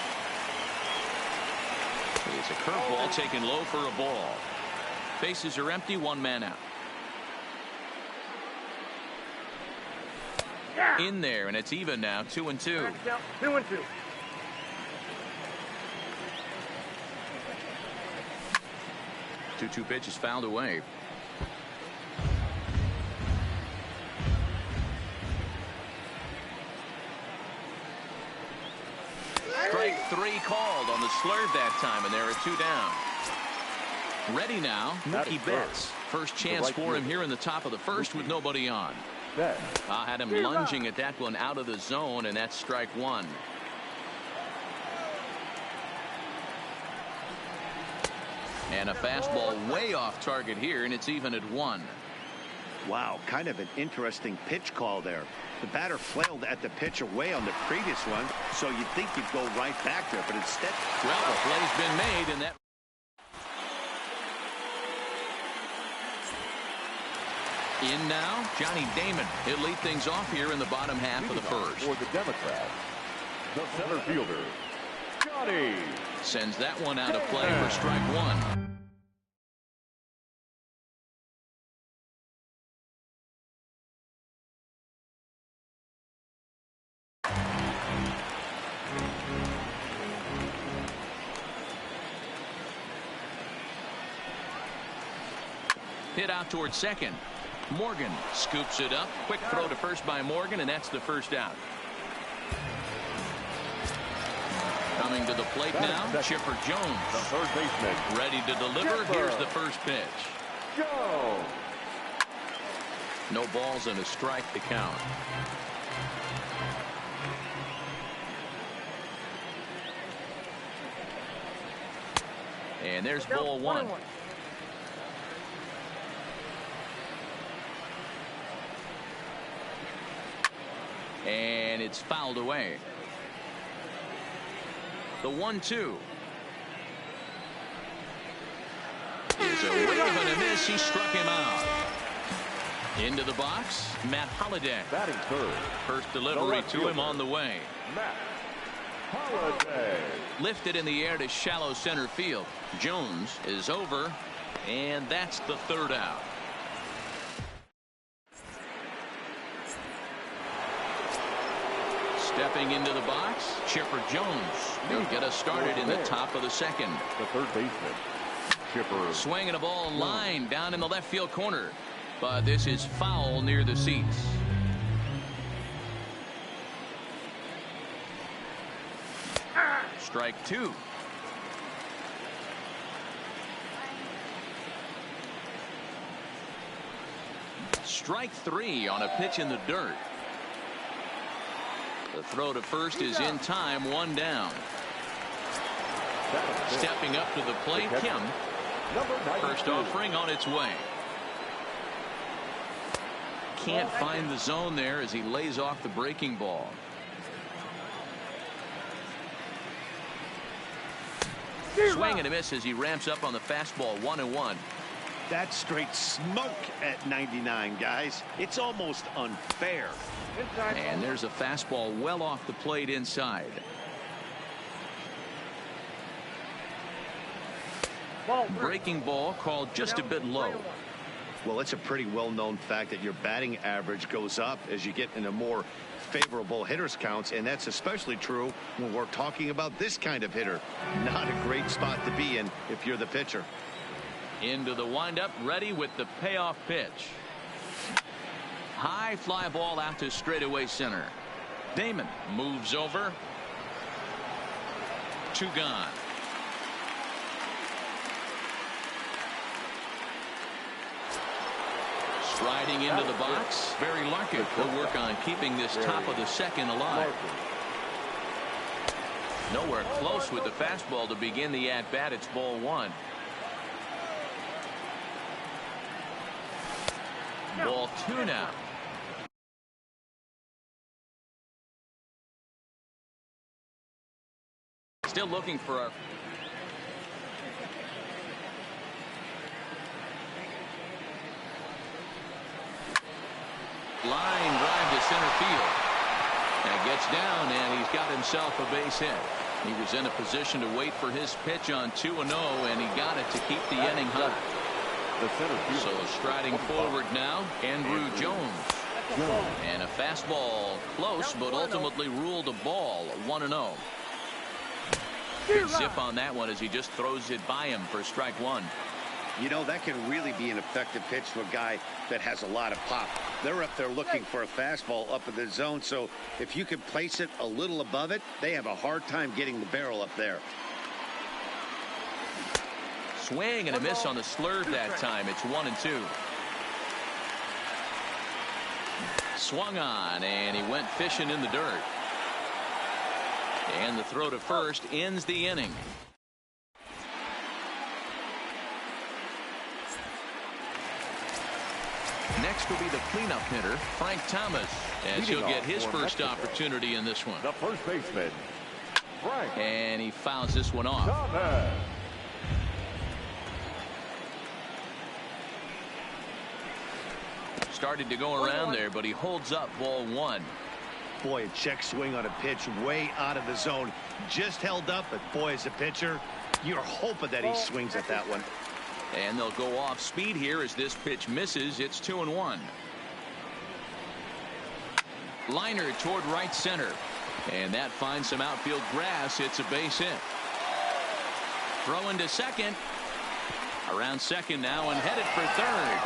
It's a curveball taken low for a ball. Bases are empty, one man out. In there, and it's even now, 2-2. 2-2. 2-2 pitch is fouled away. Strike 3 called on the slurve that time, and there are 2 down. Ready now, Mookie Betts. First chance for him here in the top of the first with nobody on. I had him lunging at that one out of the zone, and that's strike 1. And a fastball way off target here, and it's even at 1. Wow, kind of an interesting pitch call there. The batter flailed at the pitch away on the previous one, so you'd think you'd go right back there, but instead... Well, the play's been made, and that... In now, Johnny Damon. He'll lead things off here in the bottom half of the first. For the Democrats, the center fielder, Johnny. Sends that one out of play for strike 1. Hit out towards second. Morgan scoops it up. Quick throw to first by Morgan, and that's the first out. Coming to the plate now, Chipper Jones. The third baseman. Ready to deliver. Here's the first pitch. Go. No balls and a strike to count. And there's ball 1. And it's fouled away. The 1-2 is a wave and a miss. He struck him out. Into the box, Matt Holliday. Batting third. First delivery to him on the way. Matt Holliday. Lifted in the air to shallow center field. Jones is over, and that's the third out. Stepping into the box, Chipper Jones. He'll get us started in the top of the second. The third baseman, Chipper. Swinging a ball line down in the left field corner. But this is foul near the seats. Strike 2. Strike 3 on a pitch in the dirt. The throw to first is in time, 1 down. Stepping up to the plate, Kim. First offering on its way. Can't find the zone there as he lays off the breaking ball. Swing and a miss as he ramps up on the fastball, 1-1. That's straight smoke at 99, guys. It's almost unfair. And there's a fastball well off the plate inside. Breaking ball called just a bit low. Well, it's a pretty well-known fact that your batting average goes up as you get into more favorable hitters counts, and that's especially true when we're talking about this kind of hitter. Not a great spot to be in if you're the pitcher. Into the windup, ready with the payoff pitch. High fly ball out to straightaway center. Damon moves over. 2 gone. Striding into the box. Barry Larkin will work on keeping this top of the second alive. Nowhere close with the fastball to begin the at-bat. It's ball 1. Ball 2 now. Still looking for a line drive to center field. And gets down, and he's got himself a base hit. He was in a position to wait for his pitch on 2-0, and he got it to keep the inning high. So striding forward now, Andrew Jones. And a fastball close, but ultimately ruled a ball. 1-0. Good zip on that one as he just throws it by him for strike 1. You know, that can really be an effective pitch to a guy that has a lot of pop. They're up there looking for a fastball up in the zone, so if you can place it a little above it, they have a hard time getting the barrel up there. Swing and a miss on the slurve that time. It's 1-2. Swung on, and he went fishing in the dirt. And the throw to first ends the inning. Next will be the cleanup hitter, Frank Thomas, as he'll get his first opportunity in this one. The first baseman, Frank. And he fouls this one off. Thomas. Started to go around there, but he holds up ball 1. Boy, a check swing on a pitch way out of the zone. Just held up, but boy, as a pitcher, you're hoping that he swings at that one. And they'll go off speed here as this pitch misses. It's 2-1. Liner toward right center. And that finds some outfield grass. It's a base hit. Throw into second. Around second now and headed for third.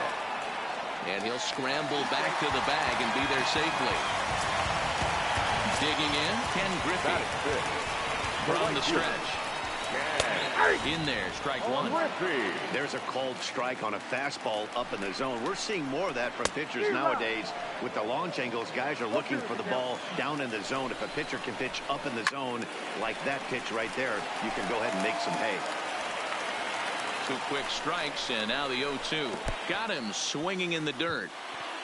And he'll scramble back to the bag and be there safely. Digging in, Ken Griffey. From the stretch. In there, strike 1. There's a called strike on a fastball up in the zone. We're seeing more of that from pitchers nowadays. With the launch angles, guys are looking for the ball down in the zone. If a pitcher can pitch up in the zone like that pitch right there, you can go ahead and make some hay. 2 quick strikes, and now the 0-2. Got him swinging in the dirt.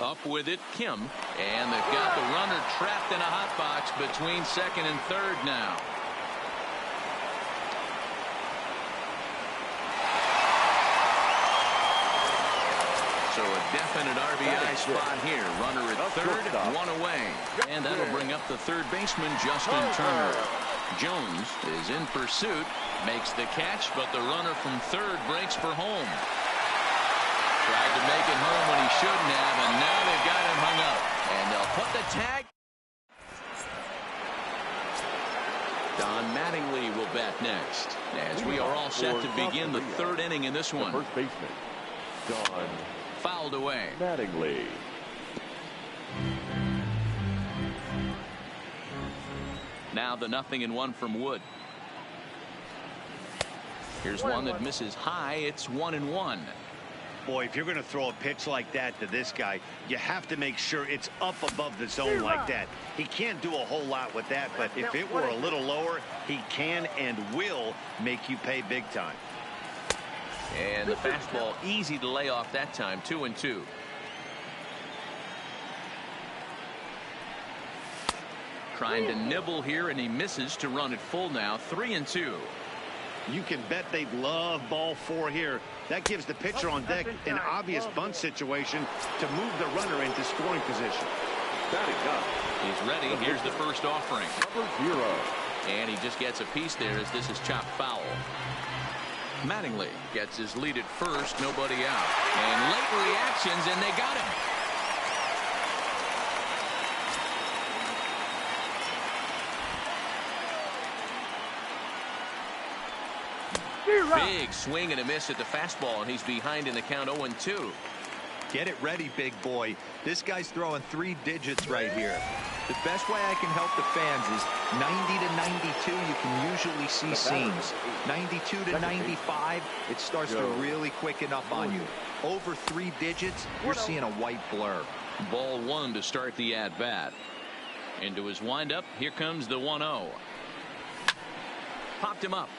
Up with it, Kim. And they've got the runner trapped in a hot box between second and third now. So a definite RBI spot here. Runner at third, 1 away. And that'll bring up the third baseman, Justin Turner. Jones is in pursuit, makes the catch, but the runner from third breaks for home. Tried to make it home when he shouldn't have, and now they've got him hung up. And they'll put the tag. Don Mattingly will bat next, as we are all set to begin the third inning in this one. First baseman, Don fouled away. Mattingly. Now the 0-1 from Wood. Here's one that misses high. It's 1-1. Boy, if you're going to throw a pitch like that to this guy, you have to make sure it's up above the zone like that. He can't do a whole lot with that, but if it were a little lower, he can and will make you pay big time. And the fastball easy to lay off that time. 2-2. Trying to nibble here, and he misses to run it full now. 3-2. You can bet they love ball 4 here. That gives the pitcher on deck an obvious bunt situation to move the runner into scoring position. He's ready. Here's the first offering. Number 0. And he just gets a piece there as this is chopped foul. Mattingly gets his lead at first, nobody out. And late reactions, and they got him. Big swing and a miss at the fastball, and he's behind in the count 0-2. Get it ready, big boy. This guy's throwing 3 digits right here. The best way I can help the fans is 90 to 92. You can usually see seams. 92 to 95, it starts to really quicken up on you. Over 3 digits, you're seeing a white blur. Ball 1 to start the at-bat. Into his windup, here comes the 1-0. Popped him up.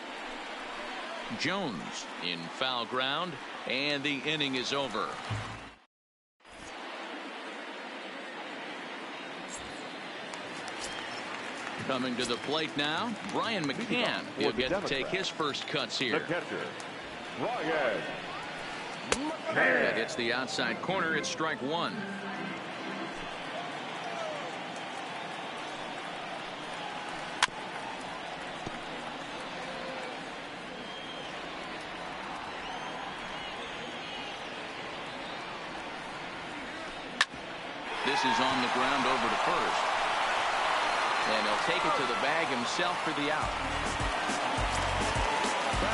Jones in foul ground, and the inning is over. Coming to the plate now, Brian McCann. He'll get to take his first cuts here. The catcher, Brian McCann. That hits the outside corner. It's strike 1. This is on the ground over to first. And he'll take it to the bag himself for the out.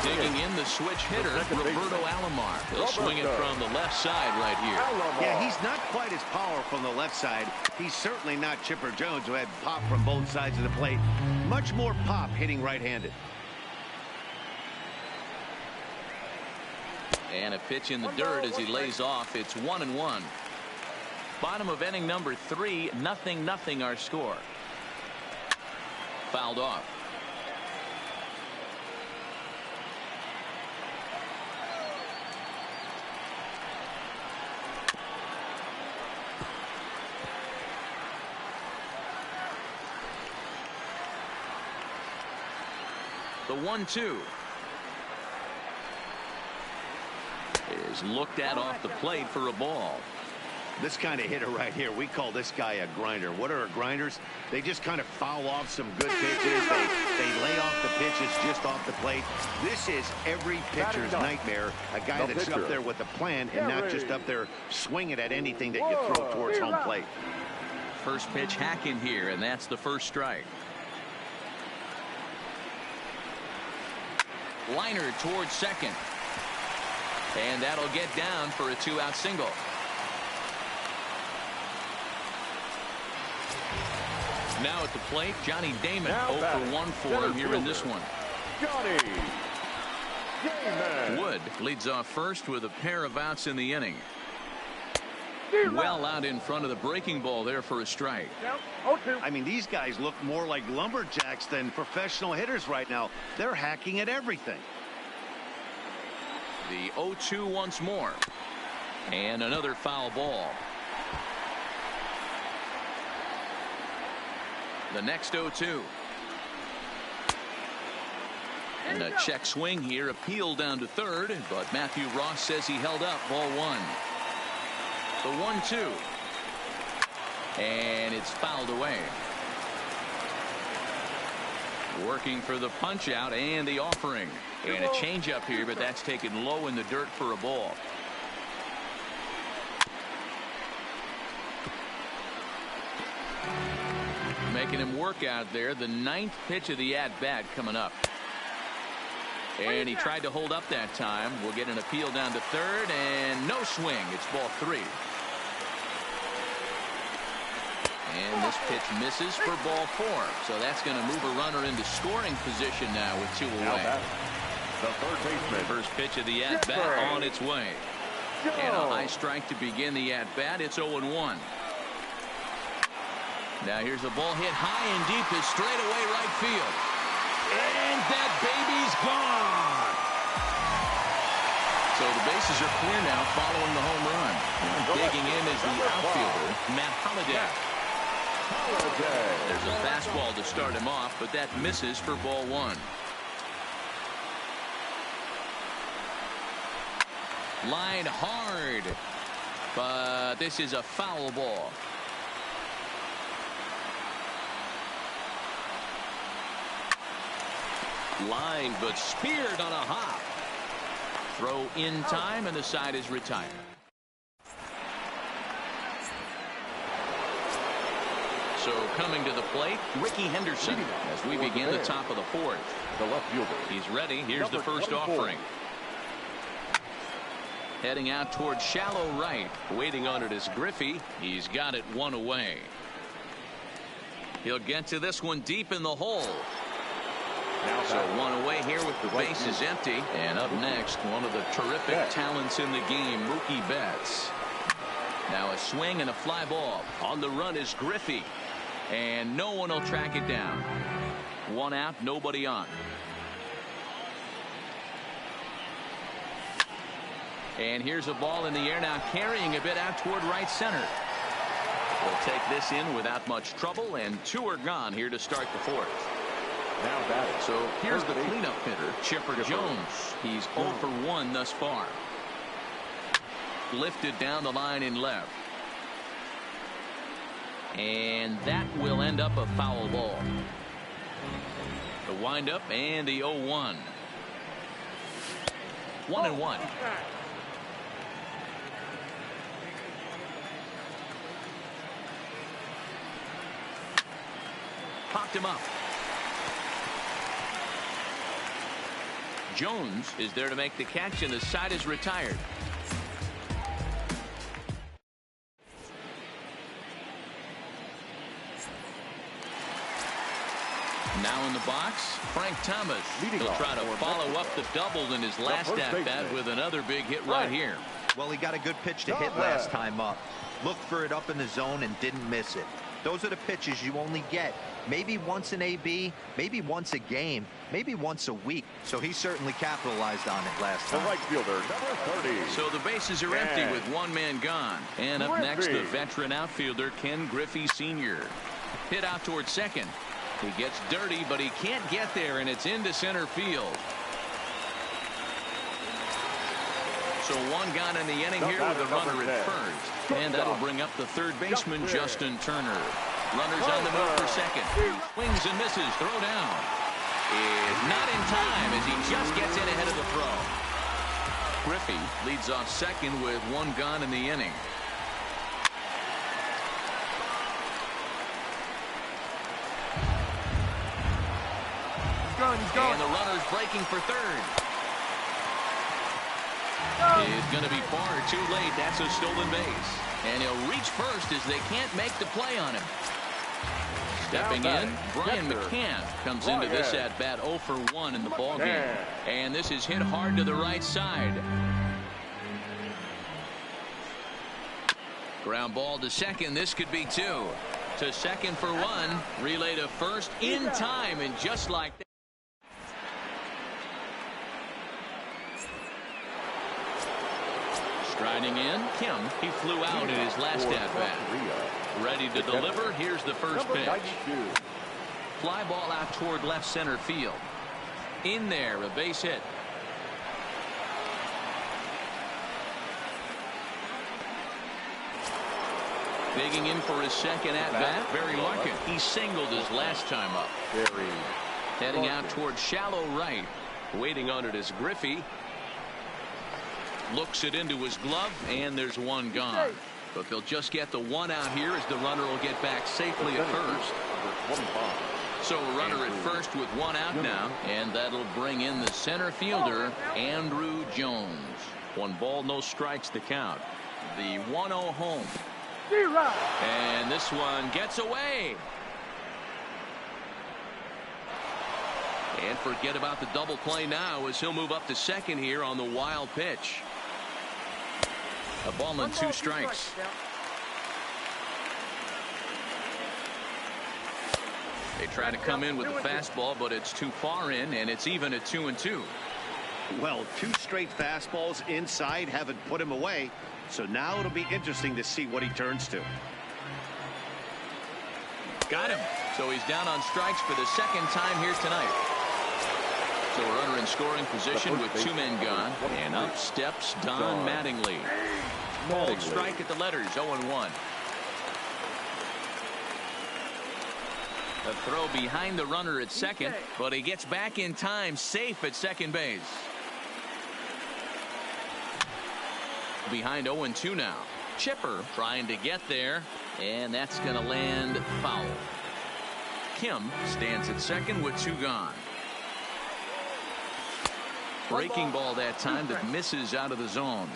Digging in the switch hitter, Roberto Alomar. He'll swing it from the left side right here. Yeah, he's not quite as powerful from the left side. He's certainly not Chipper Jones, who had pop from both sides of the plate. Much more pop hitting right-handed. And a pitch in the dirt as he lays off. It's 1-1. Bottom of inning number 3, 0-0 our score. Fouled off. The 1-2 is looked at off the plate for a ball. This kind of hitter right here, we call this guy a grinder. What are grinders? They just kind of foul off some good pitches. They lay off the pitches just off the plate. This is every pitcher's nightmare. A guy that's up there with a plan and not just up there swinging at anything that you throw towards home plate. First pitch hack in here, and that's the first strike. Liner towards second. And that'll get down for a 2-out single. Now at the plate, Johnny Damon. 0 for 1 for him here in this one. Johnny Damon. Wood leads off first with a pair of outs in the inning. Well out in front of the breaking ball there for a strike. I mean, these guys look more like lumberjacks than professional hitters right now. They're hacking at everything. The 0-2 once more. And another foul ball. The next 0-2. And a check swing here, appeal down to third, but Matthew Ross says he held up. Ball 1. The 1-2. And it's fouled away. Working for the punch out and the offering. And a changeup here, but that's taken low in the dirt for a ball. Making him work out there. The 9th pitch of the at-bat coming up. And he tried to hold up that time. We'll get an appeal down to third, and no swing. It's ball 3. And this pitch misses for ball 4. So that's going to move a runner into scoring position now with 2 away. The third baseman. First pitch of the at-bat on its way. And a high strike to begin the at-bat. It's 0-1. Now here's a ball hit high and deep to straightaway right field. And that baby's gone. So the bases are clear now following the home run. Digging in is the outfielder, Matt Holliday. There's a fastball to start him off, but that misses for ball 1. Line hard, but this is a foul ball. Line, but speared on a hop. throw in time, and the side is retired. So coming to the plate, Ricky Henderson as we begin the top of the fourth. The left fielder. He's ready. Here's the first offering. Heading out towards shallow right. Waiting on it is Griffey. He's got it one away. He'll get to this one deep in the hole. So one away here with the bases empty. And up next, one of the terrific talents in the game, Mookie Betts. Now a swing and a fly ball. On the run is Griffey. And no one will track it down. One out, nobody on. And here's a ball in the air now, carrying a bit out toward right center. We'll take this in without much trouble, and two are gone here to start the fourth. Now batting. So here's the cleanup hitter, Chipper Jones. He's 0 for 1 thus far. Lifted down the line in left. And that will end up a foul ball. The windup and the 0-1. 1-1. Popped him up. Jones is there to make the catch, and the side is retired. Now in the box, Frank Thomas. He'll try to follow up the double in his last at-bat with another big hit right here. Well, he got a good pitch to hit last time up. Looked for it up in the zone and didn't miss it. Those are the pitches you only get maybe once in AB, maybe once a game, maybe once a week. So he certainly capitalized on it last time. The right fielder, number 30. So the bases are empty with one man gone. And up next, the veteran outfielder, Ken Griffey Sr. Hit out towards second. He gets dirty, but he can't get there, and it's into center field. So one gone in the inning here with a runner at first. And that'll bring up the third baseman, Justin Turner. Runners on the move for second. Swings and misses. Throw down. Is not in time as he just gets in ahead of the throw. Griffey leads off second with one gone in the inning. And the runner's breaking for third. Is going to be far too late. That's a stolen base. And he'll reach first as they can't make the play on him. Stepping in, Brian McCann comes into this at-bat 0 for 1 in the ballgame. And this is hit hard to the right side. Ground ball to second. This could be two. To second for one. Relay to first in time, and just like that. Striding in, Kim. He flew out in his last at-bat. Ready to deliver. Here's the first pitch. Fly ball out toward left center field. In there, a base hit. Digging in for his second at-bat, Barry Larkin. He singled his last time up. Heading out toward shallow right. Waiting on it is Griffey. Looks it into his glove, and there's one gone. But they'll just get the one out here as the runner will get back safely at first. So a runner at first with one out now, and that'll bring in the center fielder, Andrew Jones. 1 ball, no strikes the count. The 1-0 home. And this one gets away. And forget about the double play now as he'll move up to second here on the wild pitch. A ball and 2 strikes. They try to come in with the fastball, but it's too far in, and it's even at 2-2. Well, 2 straight fastballs inside haven't put him away. So now it'll be interesting to see what he turns to. Got him. So he's down on strikes for the second time here tonight. So a runner in scoring position with 2 men gone. And up steps Don Mattingly. Bold strike at the letters, 0-1. A throw behind the runner at second, but he gets back in time, safe at second base. Behind 0-2 now. Chipper trying to get there, and that's going to land foul. Kim stands at second with 2 gone. Breaking ball that time that misses out of the zone.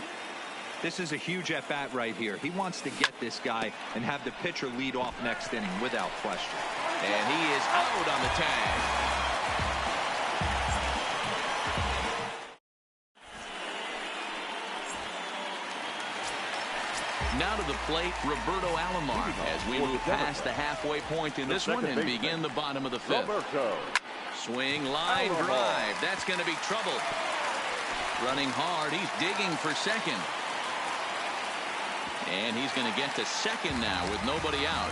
This is a huge at-bat right here. He wants to get this guy and have the pitcher lead off next inning without question. And he is out on the tag. Now to the plate, Roberto Alomar, as we move past the halfway point in this one and begin the bottom of the 5th. Swing, line drive. That's going to be trouble. Running hard. He's digging for second. And he's going to get to second now with nobody out.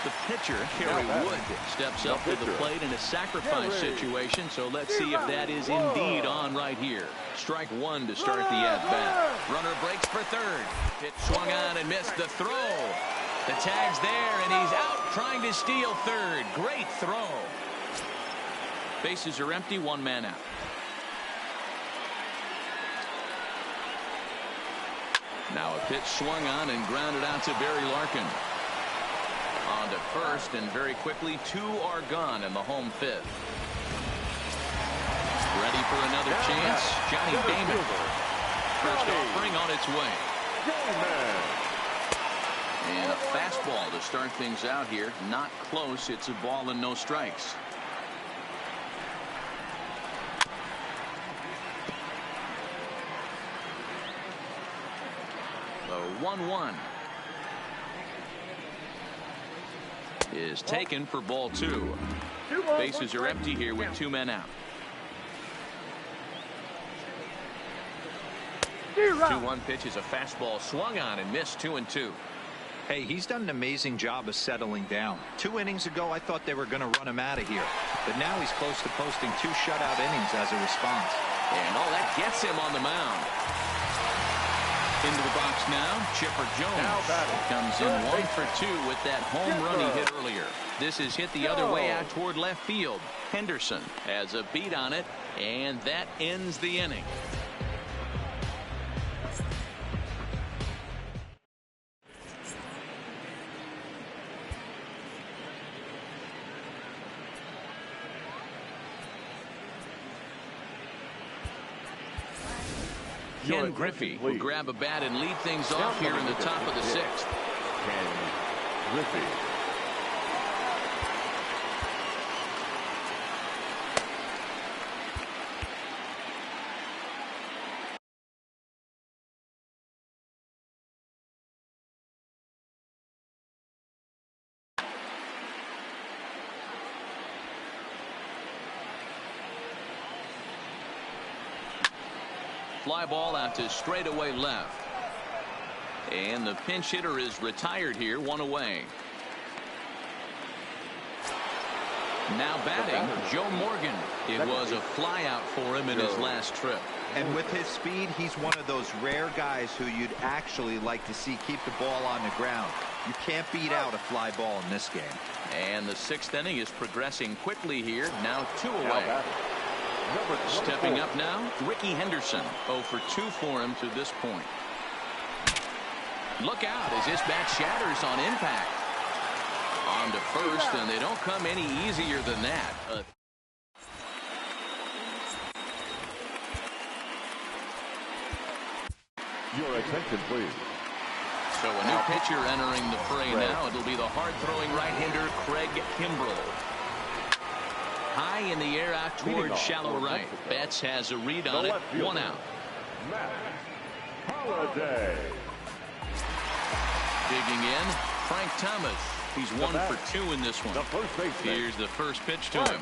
The pitcher, Kerry Wood, steps up to the plate in a sacrifice situation. So let's see if that is indeed on right here. Strike 1 to start the at-bat. Runner breaks for third. Pitch swung on and missed the throw. The tag's there, and he's out trying to steal third. Great throw. Bases are empty, 1 man out. Now a pitch swung on and grounded out to Barry Larkin. On to first, and very quickly 2 are gone in the home 5th. Ready for another chance. Johnny Damon. First offering on its way. And a fastball to start things out here. Not close. It's a ball and no strikes. The 1-1 is taken for ball 2. Bases are empty here with 2 men out. 2-1 pitch is a fastball swung on and missed. 2-2. Hey, he's done an amazing job of settling down. 2 innings ago, I thought they were going to run him out of here. But now he's close to posting 2 shutout innings as a response. And that gets him on the mound. Into the box now, Chipper Jones comes in 1 for 2 with that home run he hit earlier. This is hit the other way out toward left field. Henderson has a beat on it, and that ends the inning. Ken Griffey will grab a bat and lead things off here in the top of the 6th. Ken Griffey. Fly ball out to straightaway left. And the pinch hitter is retired here, 1 away. Now batting, Joe Morgan. It was a fly out for him in his last trip. And with his speed, he's one of those rare guys who you'd actually like to see keep the ball on the ground. You can't beat out a fly ball in this game. And the 6th inning is progressing quickly here. Now 2 away. Stepping up now, Ricky Henderson. 0 for 2 for him to this point. Look out as this bat shatters on impact. On to first, and they don't come any easier than that. Your attention, please. So a new pitcher entering the fray now. It'll be the hard-throwing right-hander Craig Kimbrell. High in the air out towards shallow right. Betts has a read on it. 1 out. Matt Holliday. Digging in, Frank Thomas. He's 1 for 2 in this one. Here's the first pitch to him.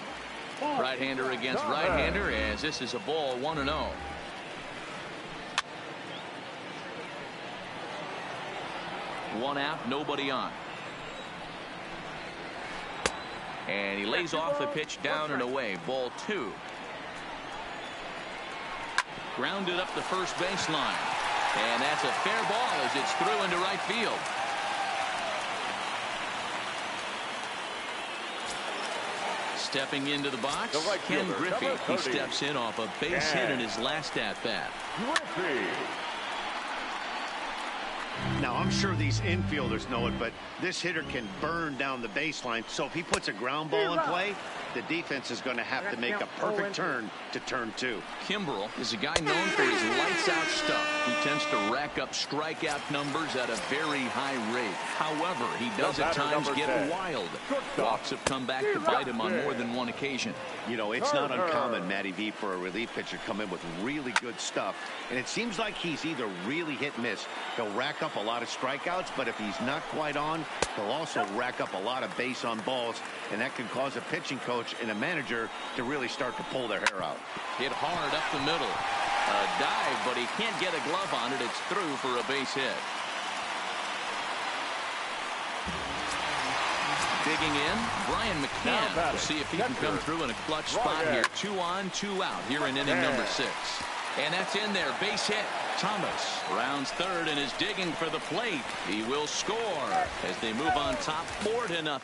Right-hander against right-hander, as this is a ball 1-0. One out, nobody on. And he lays off the pitch down and away. Ball 2. Grounded up the first baseline. And that's a fair ball as it's through into right field. Stepping into the box, Ken Griffey. He steps in off a base hit in his last at-bat. Now, I'm sure these infielders know it, but this hitter can burn down the baseline. So if he puts a ground ball in play, the defense is going to have to make a perfect turn to turn 2. Kimbrel is a guy known for his lights-out stuff. He tends to rack up strikeout numbers at a very high rate. However, he does at times get wild. Walks have come back to bite him on more than one occasion. You know, it's not uncommon, Matty V, for a relief pitcher to come in with really good stuff. And it seems like he's either really hit and miss. He'll rack up a lot of strikeouts, but if he's not quite on, he'll also rack up a lot of base on balls. And that can cause a pitching coach and a manager to really start to pull their hair out. Hit hard up the middle. A dive, but he can't get a glove on it. It's through for a base hit. Digging in, Brian McCann. We'll see if he can come through in a clutch spot here. 2 on, 2 out here in inning number 6. And that's in there. Base hit. Thomas rounds third and is digging for the plate. He will score as they move on top 4-0.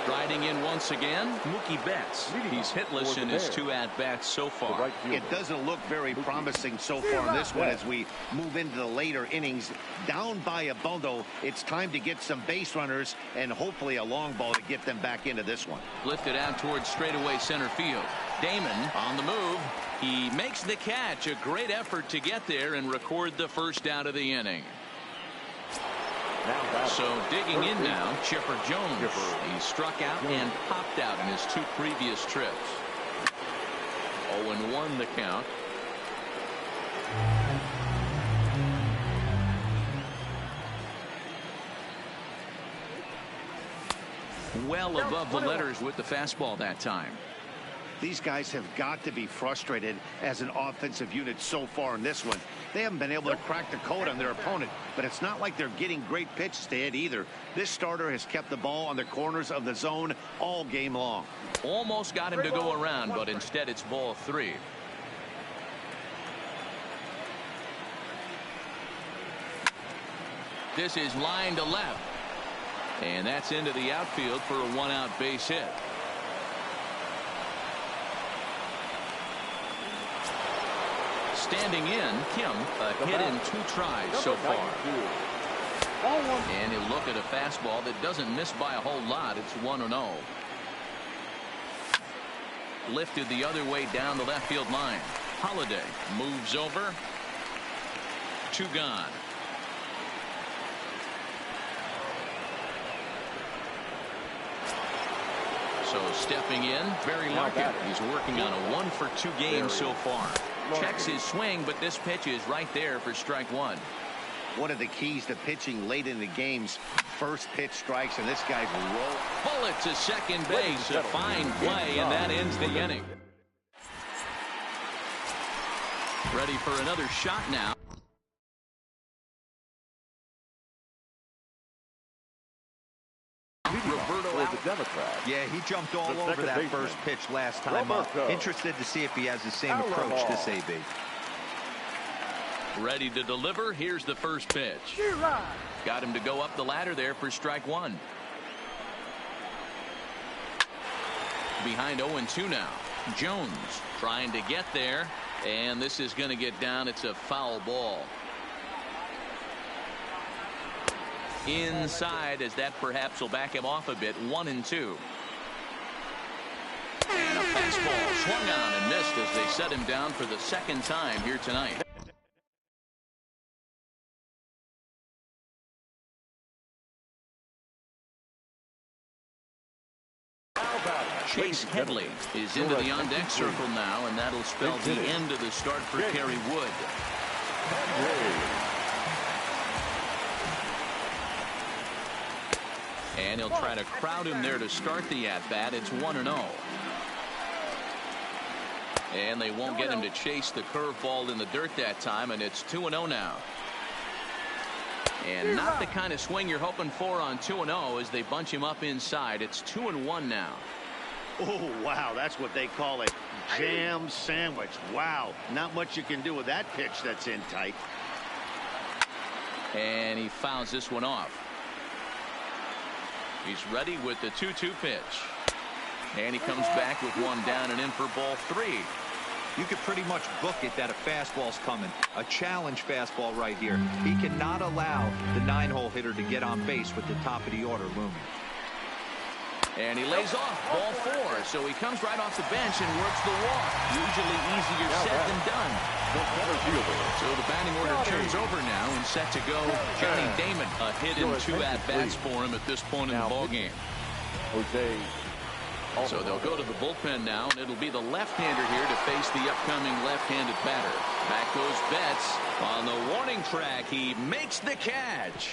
Striding in once again, Mookie Betts. He's hitless in his 2 at-bats so far. It doesn't look very promising so far in this one as we move into the later innings. Down by a bundle, it's time to get some base runners and hopefully a long ball to get them back into this one. Lifted out towards straightaway center field. Damon on the move. He makes the catch. A great effort to get there and record the first out of the inning. So digging in now, Chipper Jones. He struck out and popped out in his 2 previous trips. 0-1 the count. Well above the letters with the fastball that time. These guys have got to be frustrated as an offensive unit so far in this one. They haven't been able to crack the code on their opponent, but it's not like they're getting great pitches to hit either. This starter has kept the ball on the corners of the zone all game long. Almost got him to go around, but instead it's ball 3. This is line to left. And that's into the outfield for a 1-out base hit. Standing in, Kim, a hit in 2 tries so far. And he'll look at a fastball that doesn't miss by a whole lot. It's 1-0. Lifted the other way down the left field line. Holiday moves over. 2 gone. So stepping in, Barry Larkin. He's working on a 1-for-2 game so far. Checks his swing, but this pitch is right there for strike 1. One of the keys to pitching late in the game's first pitch strikes, and this guy's roll. Bullet to second base. A fine play, and that ends the inning. Ready for another shot now. Yeah, he jumped all over that first pitch last time up. Interested to see if he has the same approach this AB. Ready to deliver. Here's the first pitch. Got him to go up the ladder there for strike 1. Behind 0-2 now. Jones trying to get there, and this is going to get down. It's a foul ball. Inside, as that perhaps will back him off a bit. 1-2. And a fastball swung on and missed as they set him down for the 2nd time here tonight. Chase Headley is into the on-deck circle now, and that'll spell the end of the start for Kerry Wood. And he'll try to crowd him there to start the at-bat. It's 1-0. And they won't get him to chase the curveball in the dirt that time, and it's 2-0 now. And not the kind of swing you're hoping for on 2-0 as they bunch him up inside. It's 2-1 now. Oh, wow, that's what they call a jam sandwich. Wow, not much you can do with that pitch that's in tight. And he fouls this one off. He's ready with the 2-2 pitch. And he comes back with one down and in for ball 3. you could pretty much book it that a fastball's coming. A challenge fastball right here. He cannot allow the 9-hole hitter to get on base with the top of the order looming. And he lays off ball 4, so he comes right off the bench and works the walk. Usually easier said than done. So the batting order turns over now and set to go. Johnny Damon, a hit in 2 at-bats for him at this point in the ballgame. So they'll go to the bullpen now, and it'll be the left-hander here to face the upcoming left-handed batter. Back goes Betts. On the warning track, he makes the catch.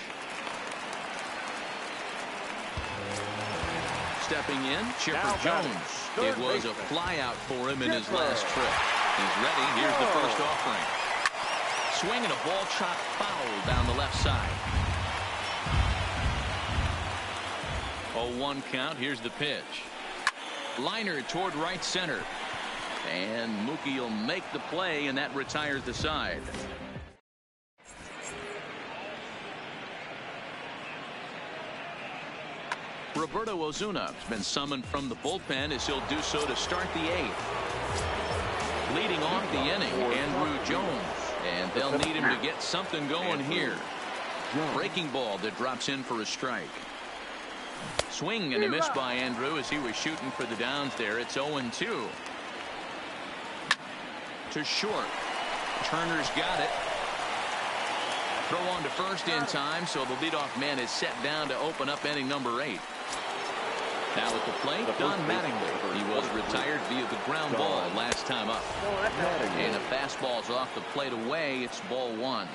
Stepping in, Chipper Jones. It was a flyout for him in his last trip. He's ready. Here's the first offering. Swinging a ball chopped foul down the left side. 0-1 count. Here's the pitch. Liner toward right center. And Mookie will make the play, and that retires the side. Roberto Ozuna has been summoned from the bullpen as he'll do so to start the 8th. Leading off the inning, Andrew Jones. And they'll need him to get something going here. Breaking ball that drops in for a strike. Swing and a miss by Andrew as he was shooting for the downs there. It's 0-2. To short. Turner's got it. Throw on to first in time, so the leadoff man is set down to open up inning number 8. Now at the plate, Don Mattingly. He was retired via the ground ball last time up. And a fastball's off the plate away. It's ball 1.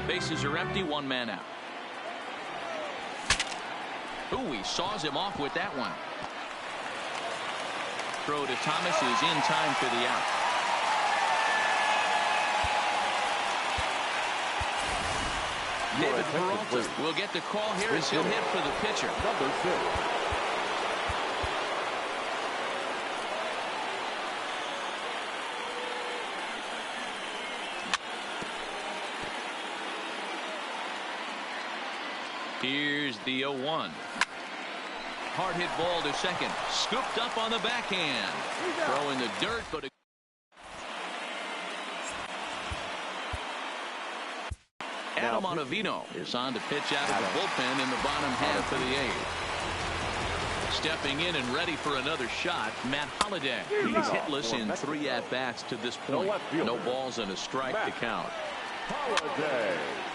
Bases are empty, 1 man out. Ooh, he saws him off with that one. Throw to Thomas is in time for the out. David Peralta will get the call here as he'll hit for the pitcher. Number 6. Here's the 0-1. Hard hit ball to second. Scooped up on the backhand. Throw in the dirt, but Adam Ottavino is on to pitch out of the bullpen in the bottom half of the 8th. Stepping in and ready for another shot, Matt Holliday. He's hitless in 3 at-bats to this point. No balls and a strike to count.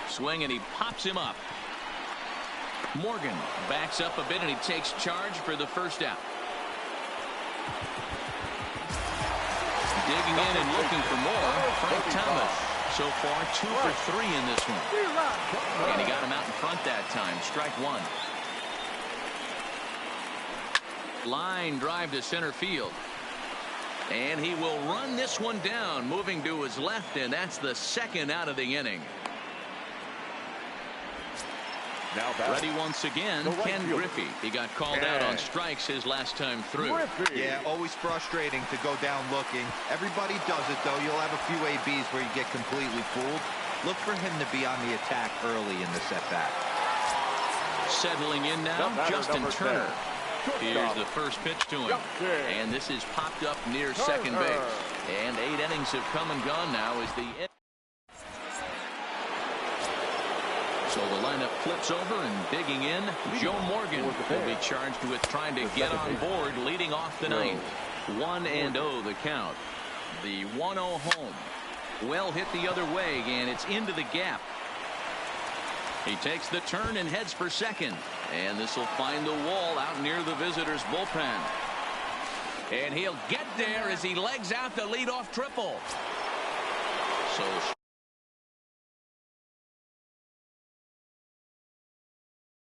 Swing and he pops him up. Morgan backs up a bit and he takes charge for the first out. Digging in and looking for more, Frank Thomas. So far 2 for 3 in this one. And he got him out in front that time. Strike 1. Line drive to center field. And he will run this one down, moving to his left, and that's the 2nd out of the inning. Now ready once again, Ken Griffey. He got called out on strikes his last time through. Yeah, always frustrating to go down looking. Everybody does it, though. You'll have a few ABs where you get completely fooled. Look for him to be on the attack early in the set-back. Settling in now, Justin Turner. Here's the first pitch to him. And this is popped up near second base. And 8 innings have come and gone now as the... So the lineup flips over and digging in. Joe Morgan will be charged with trying to get on board, leading off the 9th. 1-0 the count. The 1-0 home. Well hit the other way, and it's into the gap. He takes the turn and heads for second. And this will find the wall out near the visitors' bullpen. And he'll get there as he legs out the leadoff triple. So...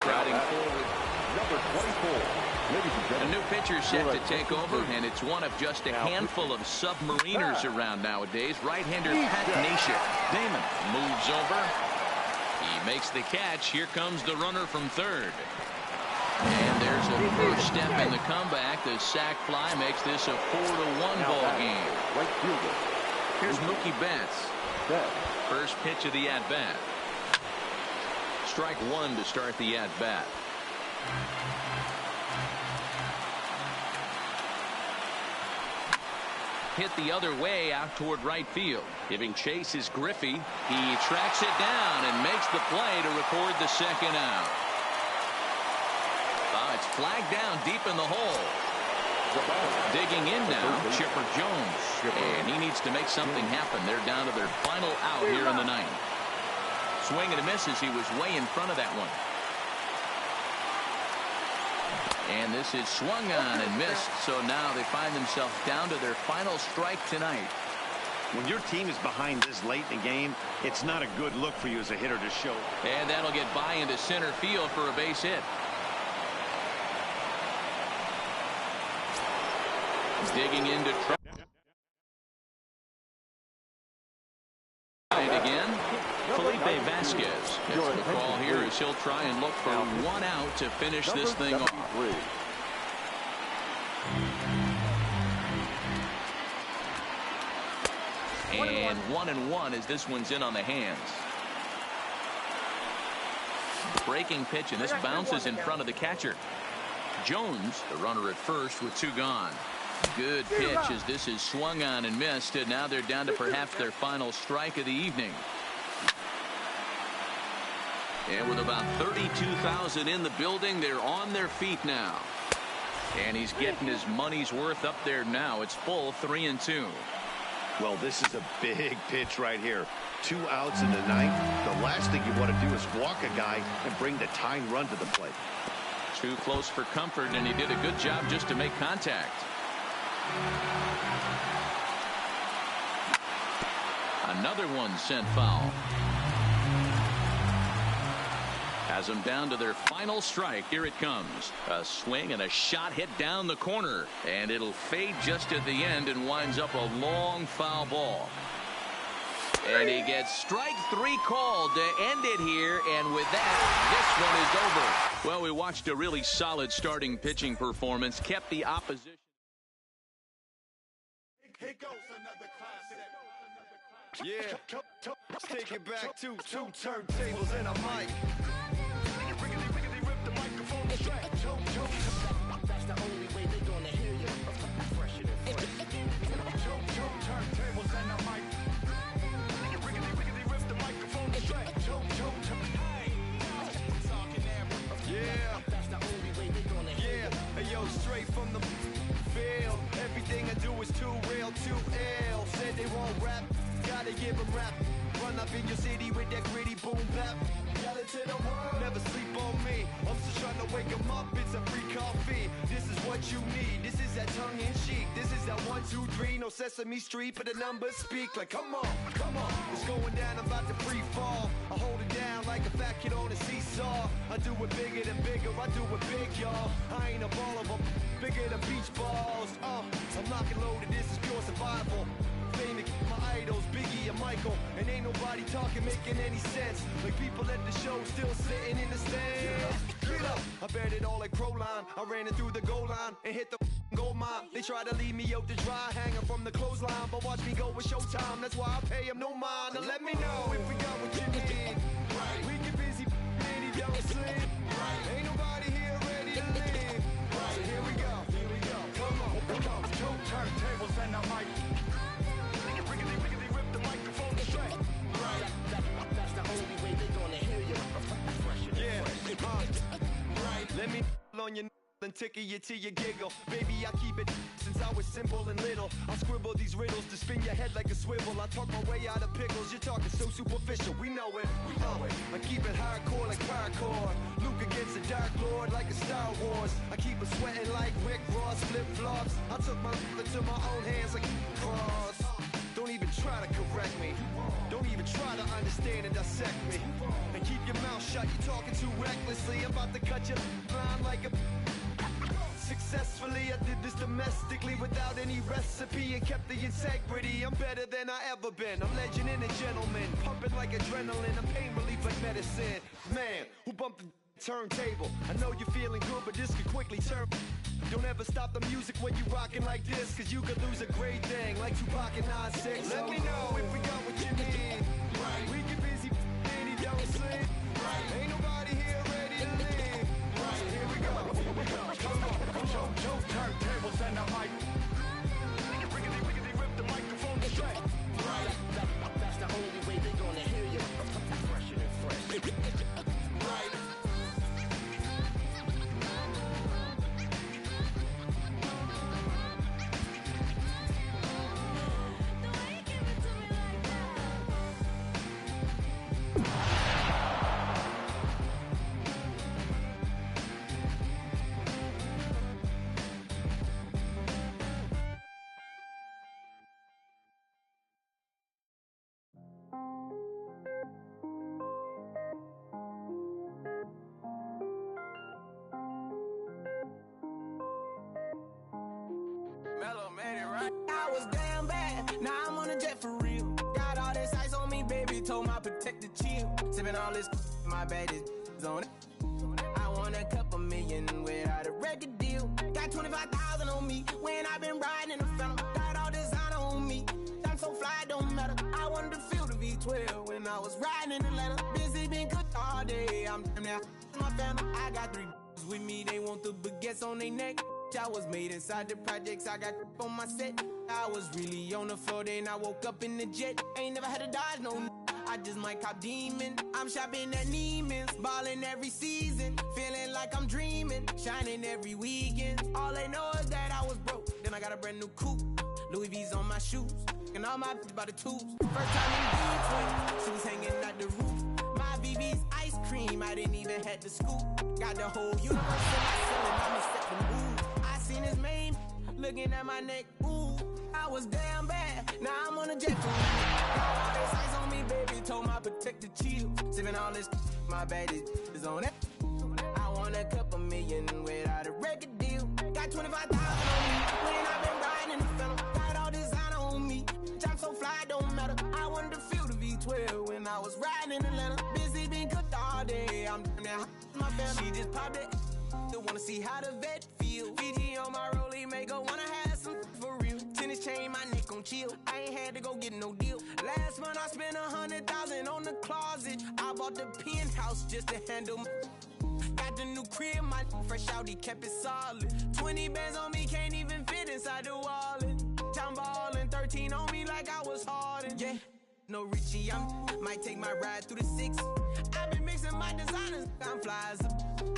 Crowding forward. Number 24. A new pitcher set to take over, and it's one of just a handful of submariners around nowadays. Right-hander Pat Neshek. Damon moves over. He makes the catch. Here comes the runner from third. And there's a first step in the comeback. The sac fly makes this a 4-1 ball game. Here's Mookie Betts. First pitch of the at-bat. Strike 1 to start the at-bat. hit the other way out toward right field. Giving chase is Griffey. He tracks it down and makes the play to record the second out. It's flagged down deep in the hole. Digging in now, Chipper Jones. And he needs to make something happen. They're down to their final out here in the ninth. Swing and a miss as he was way in front of that one. And this is swung on and missed, so now they find themselves down to their final strike tonight. When your team is behind this late in the game, it's not a good look for you as a hitter to show. And that'll get by into center field for a base hit. Digging into trouble again. Felipe Vasquez gets the call here as he'll try and look for one out to finish this thing off. And 1-1 as this one's in on the hands. Breaking pitch, and this bounces in front of the catcher. Jones, the runner at first with two gone. Good pitch as this is swung on and missed, and now they're down to perhaps their final strike of the evening. And with about 32,000 in the building, they're on their feet now. And he's getting his money's worth up there now. It's full 3-2. Well, this is a big pitch right here. 2 outs in the ninth. The last thing you want to do is walk a guy and bring the tying run to the plate. Too close for comfort, and he did a good job just to make contact. Another one sent foul. Has them down to their final strike. Here it comes. A swing and a shot hit down the corner. And it'll fade just at the end and winds up a long foul ball. And he gets strike 3 called to end it here. And with that, this one is over. Well, we watched a really solid starting pitching performance. Kept the opposition. Here goes another classic. Yeah, let's take it back to 2 turntables and a mic. Rip the microphone straight. That's the only way they're gonna hear you. Fresher than fresh. 2 turntables and a mic. Rip the microphone straight. Yeah, that's the only way they're gonna hear you. Yeah, hey yo, straight from the field. Everything I do is too real, too ill. Said they won't rap, gotta give them rap. Run up in your city with that gritty boom bap. Yell it to the world, never sleep on me. I'm just trying to wake them up, it's a free coffee. This is what you need, this is that tongue in cheek. This is that 1, 2, 3, no Sesame Street, but the numbers speak. Like come on, it's going down, I'm about to free fall. I hold it down like a fat kid on a seesaw. I do it bigger than bigger, I do it big, y'all. I ain't a ball of them, bigger than beach balls. I'm knocking loaded, this is pure survival. Famous, my idols, Biggie and Michael. And ain't nobody talking, making any sense. Like people at the show still sitting in the stands. Get up, I bet it all like Proline. I ran it through the goal line and hit the gold mine. They try to leave me out to dry, hanging from the clothesline. But watch me go with showtime, that's why I pay them no mind. Now let me know if we got what you need. Right. We get busy, and he don't sleep. Right. Ain't nobody here ready to leave. Right. So here we go. Come on. 2 turntables and a mic. Rip the microphone straight. Right. That's the only way they're gonna hear you. Yeah. Right. Let me on your and tickle you till you giggle. Baby, I keep it since I was simple and little. I scribble these riddles to spin your head like a swivel. I talk my way out of pickles. You're talking so superficial. We know it. I keep it hardcore like paracord. Luke against the Dark Lord like a Star Wars. I keep it sweating like Rick Ross flip-flops. I took my into my own hands like cross. Don't even try to correct me. Don't even try to understand and dissect me. And keep your mouth shut. You're talking too recklessly. I'm about to cut your line like a... Successfully, I did this domestically without any recipe and kept the integrity. I'm better than I ever been. I'm legend and a gentleman, pumping like adrenaline. I'm pain relief like medicine. Man, who bumped the turntable? I know you're feeling good, but this could quickly turn. Don't ever stop the music when you rockin' like this, cause you could lose a great thing like Tupac and 9-6. Let me know if we got what you need. Right. We get busy and he don't sleep. Right. Ain't nobody here ready to leave. Right. Here we go. Come on. 2 turntables and a mic. Rip protected chill. Sipping all this, my bad is on it. I want a couple million without a record deal. Got 25,000 on me when I've been riding in the Phantom. Got all designer on me. I'm so fly, don't matter. I wanted to feel the V12 when I was riding in Atlanta. Busy been cooked all day. I'm now my family. I got 3 with me. They want the baguettes on their neck. I was made inside the projects. I got on my set. I was really on the floor. Then I woke up in the jet. Ain't never had to dodge no. I just might cop demon. I'm shopping at Neiman's, ballin' every season, feeling like I'm dreaming, shining every weekend. All they know is that I was broke. Then I got a brand new coupe, Louis V's on my shoes, and all my by the tubes. First time in V12, she was hanging out the roof. My VV's ice cream, I didn't even have to scoop. Got the whole universe in my ceiling, I'ma set the mood. I seen his main looking at my neck, ooh. I was damn bad, now I'm on a jet for all this ice on me, baby, told my protector chill. Sipping all this, my bad is on it. I want a couple million without a record deal. Got 25,000 on me when I've been riding in the Phantom. Got all designer on me, I'm so fly, don't matter. I wanted to feel the V12 when I was riding in Atlanta. Busy been cooked all day, I'm now my family. She just popped it, still wanna see how the vet feel. Fiji on my rollie, make her wanna have some for real. Tennis chain, my neck on chill. I ain't had to go get no deal. Last month I spent 100,000 on the closet. I bought the penthouse just to handle. Got the new crib, my fresh out, he kept it solid. 20 bands on me, can't even fit inside the wallet. Time ballin', 13 on me like I was Harden. Yeah, no Richie, I might take my ride through the 6. I've been mixing my designers, I'm flies.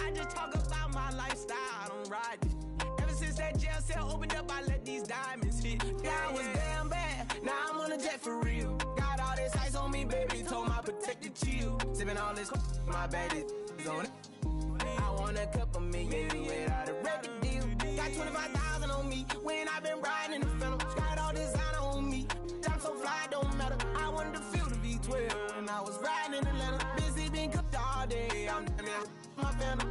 I just talk about my lifestyle, I don't ride it. Ever since that jail cell opened up, I let these diamonds hit. Yeah, I was damn bad, now I'm on a jet for real. Got all this ice on me, baby, told my protector chill. Sipping all this, my bad is on it. I want a couple million without a record deal. Got 25,000 on me when I've been riding in the Phantom. Got all designer on me, I'm so fly, don't matter. I wanted to feel the V12 when I was riding in Atlanta. Busy been cooked all day, I'm now my Phantom.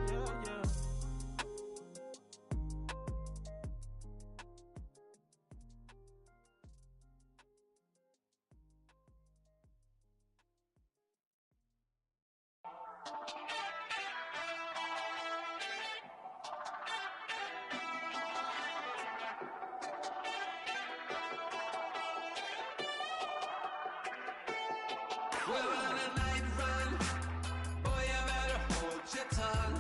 We're on a night run. Boy, you better hold your tongue.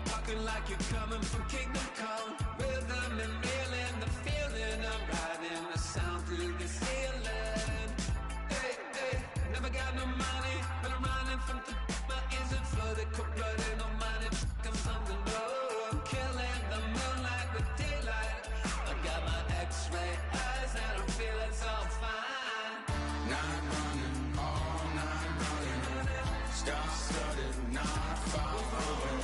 Talking like you're coming from Kingdom Come. Rhythm and reeling, the feeling of riding the sound through the ceiling. Hey, hey, never got no money, but I'm running from the my ears are flooded, cold-blooded, no money, I'm from the low. I'm killing the moonlight with daylight. I got my X-ray eyes and I'm feeling so fine. Night running. Star-studded, not far away.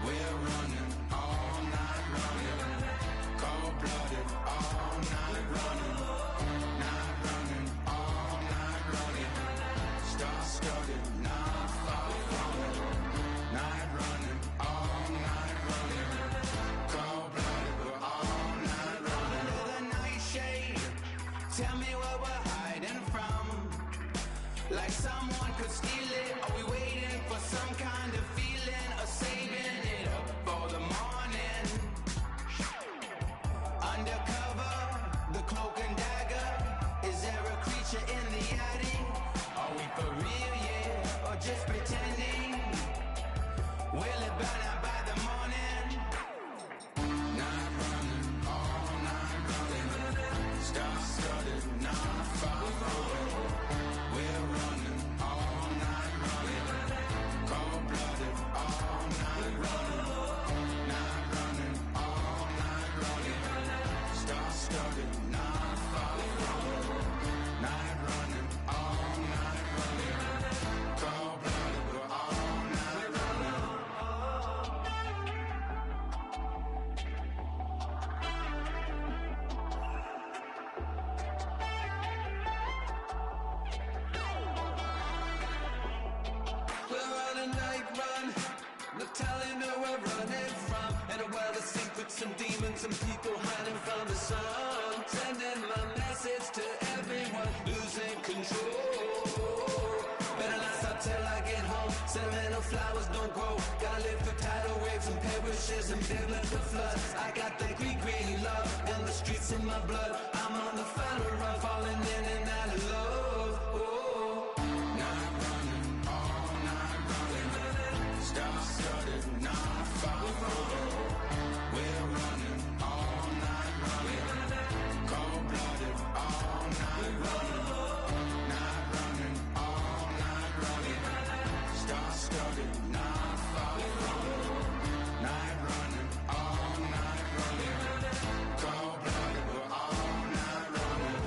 We're running all night running. Cold-blooded, all night running. Night running, all night running. Star-studded, not far away. Night running, all night running. Cold-blooded, we're all night running. Under the nightshade, tell me where we're hiding from. Like someone could steal it. Are we waiting for some kind of feeling, or saving it up for the morning? Undercover, the cloak and dagger. Is there a creature in the attic? Are we for real, yeah, or just pretending? Will it burn out by the morning? Night running, all night running. Star-studded, not far away. We're running all night running. Cold-blooded, all night running. Night running, all night running. Star-studded, not far away. Night running, all night running. Cold-blooded, we're all night running. We're on a night run, no telling who we're running from. In a world of secrets and demons and people hiding from the sun. Sending my message to everyone losing control. Better not home. Sentimental flowers don't grow. Gotta live through tidal waves and perishes and biblical floods. I got the green love in the streets in my blood. I'm on the final run, falling in and out of love. Oh, night running, all night running. Star-studded, not far from. We're running all night running. Cold-blooded, all night running. Night running, all night running. Star-studded, not far from. Night running, all night running. Cold-blooded, we're all night running.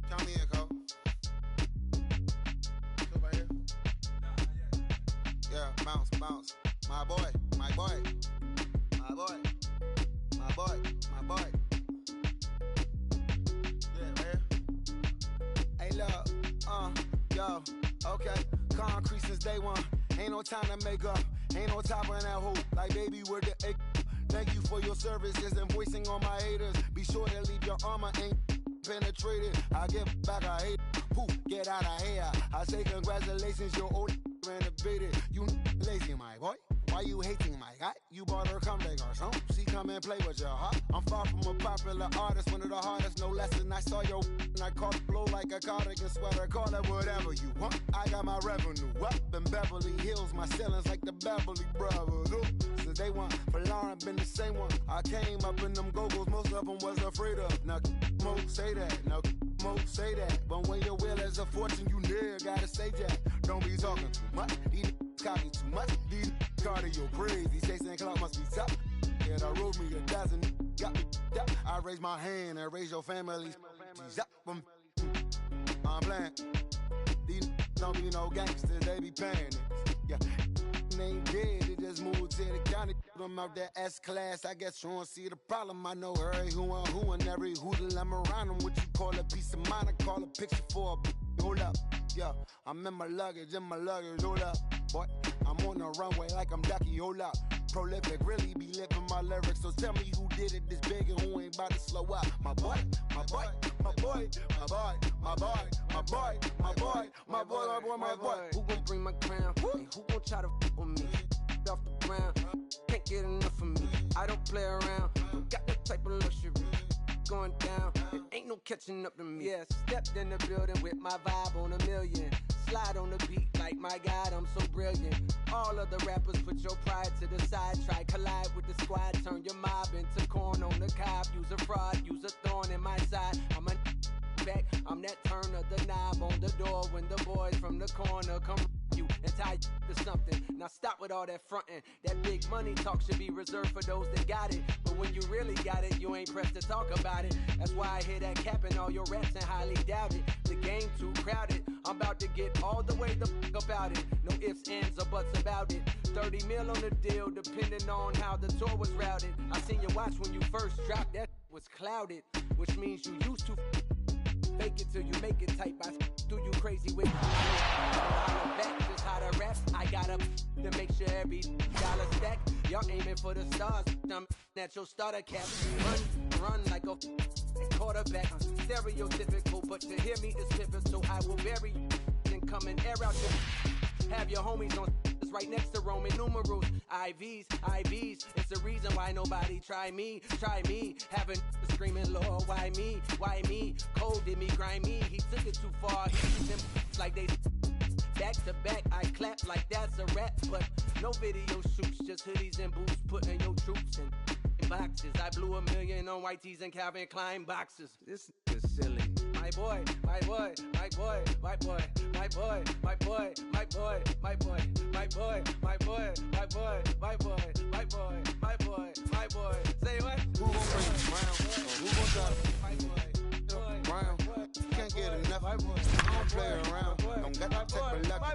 Count me in, Cole. Come right here. Yeah, bounce, bounce. My boy, my boy. My boy. My boy, my boy. Yeah, right here. Hey, look, yo, okay. Concrete since day one. Ain't no time to make up. Ain't no top on that hoe. Like, baby, where the egg? Thank you for your service. Just invoicing on my haters. Be sure to leave your armor ain't penetrated. I get back, I hate. Poof, get out of here. I say congratulations, your old renovated. You lazy, my boy. Why you hating, my guy? You bought her come back or something. She come and play with your heart. I'm far from a popular artist, one of the hardest, no less than I saw your and I caught blow like a cardigan sweater. Call it whatever you want. I got my revenue up in Beverly Hills. My ceilings like the Beverly Brothers. Ooh. Since day one, for Lauren been the same one. I came up in them go-go's, most of them was afraid of. Now, Mo say that. Now, Mo say that. But when your will is a fortune, you never gotta say that. Don't be talking too much. These copy too much. These cardio crazy. Chasing clout must be tough. Yeah, I wrote me a dozen. Got me up. I raise my hand and raise your family. I'm playing. These don't be no gangsters. They be paying it. Yeah. They ain't dead, they just moved to the county. Them out that S-class, I guess you don't see the problem. I know every who and every hoodle I'm around them. What you call a piece of mind, I call a picture for a hold up. Yeah, I'm in my luggage, hold up. Boy, I'm on the runway like I'm Ducky, hold up. Prolific, really be living my lyrics. So tell me who did it this big and who ain't about to slow up. My boy, my boy, my boy, my boy, my boy, my boy, my boy, my boy, my boy, my boy. Who gon' bring my crown? And who gon' try to f with me? Off the ground, can't get enough of me. I don't play around, got that type of luxury. Going down, it ain't no catching up to me. Yeah, stepped in the building with my vibe on a million. Slide on the beat like my God, I'm so brilliant. All of the rappers put your pride to the side. Try collide with the squad, turn your mob into corn on the cob. Use a fraud, use a thorn in my side. I'm a back, I'm that turn of the knob on the door when the boys from the corner come you and tie you to something. Now stop with all that frontin'. That big money talk should be reserved for those that got it. But when you really got it, you ain't pressed to talk about it. That's why I hear that cap in all your raps and highly doubt it. The game too crowded. I'm about to get all the way the fuck about it. No ifs, ands, or buts about it. 30 mil on the deal, depending on how the tour was routed. I seen you watch when you first dropped, that was clouded. Which means you used to fake it till you make it type. I do you crazy with back, just how to rap. I got up to make sure every dollar stack. Y'all aiming for the stars. I'm at your starter cap. Run like a quarterback. Stereotypical, but to hear me is pivotal. So I will bury you and come and air out your. Have your homies on right next to Roman numerals. IVs. It's the reason why nobody try me. Having screaming, Lord, why me? Cold did me, grimy. He took it too far. He them like they back to back. I clap like that's a rap, but no video shoots. Just hoodies and boots, putting your troops in boxes. I blew $1 million on white tees and Calvin Klein boxes. This is silly. My boy. Say what? Who gon' bring it round? Who gon' drop it? Round. Can't get enough. Don't play around. Don't got to take a luck.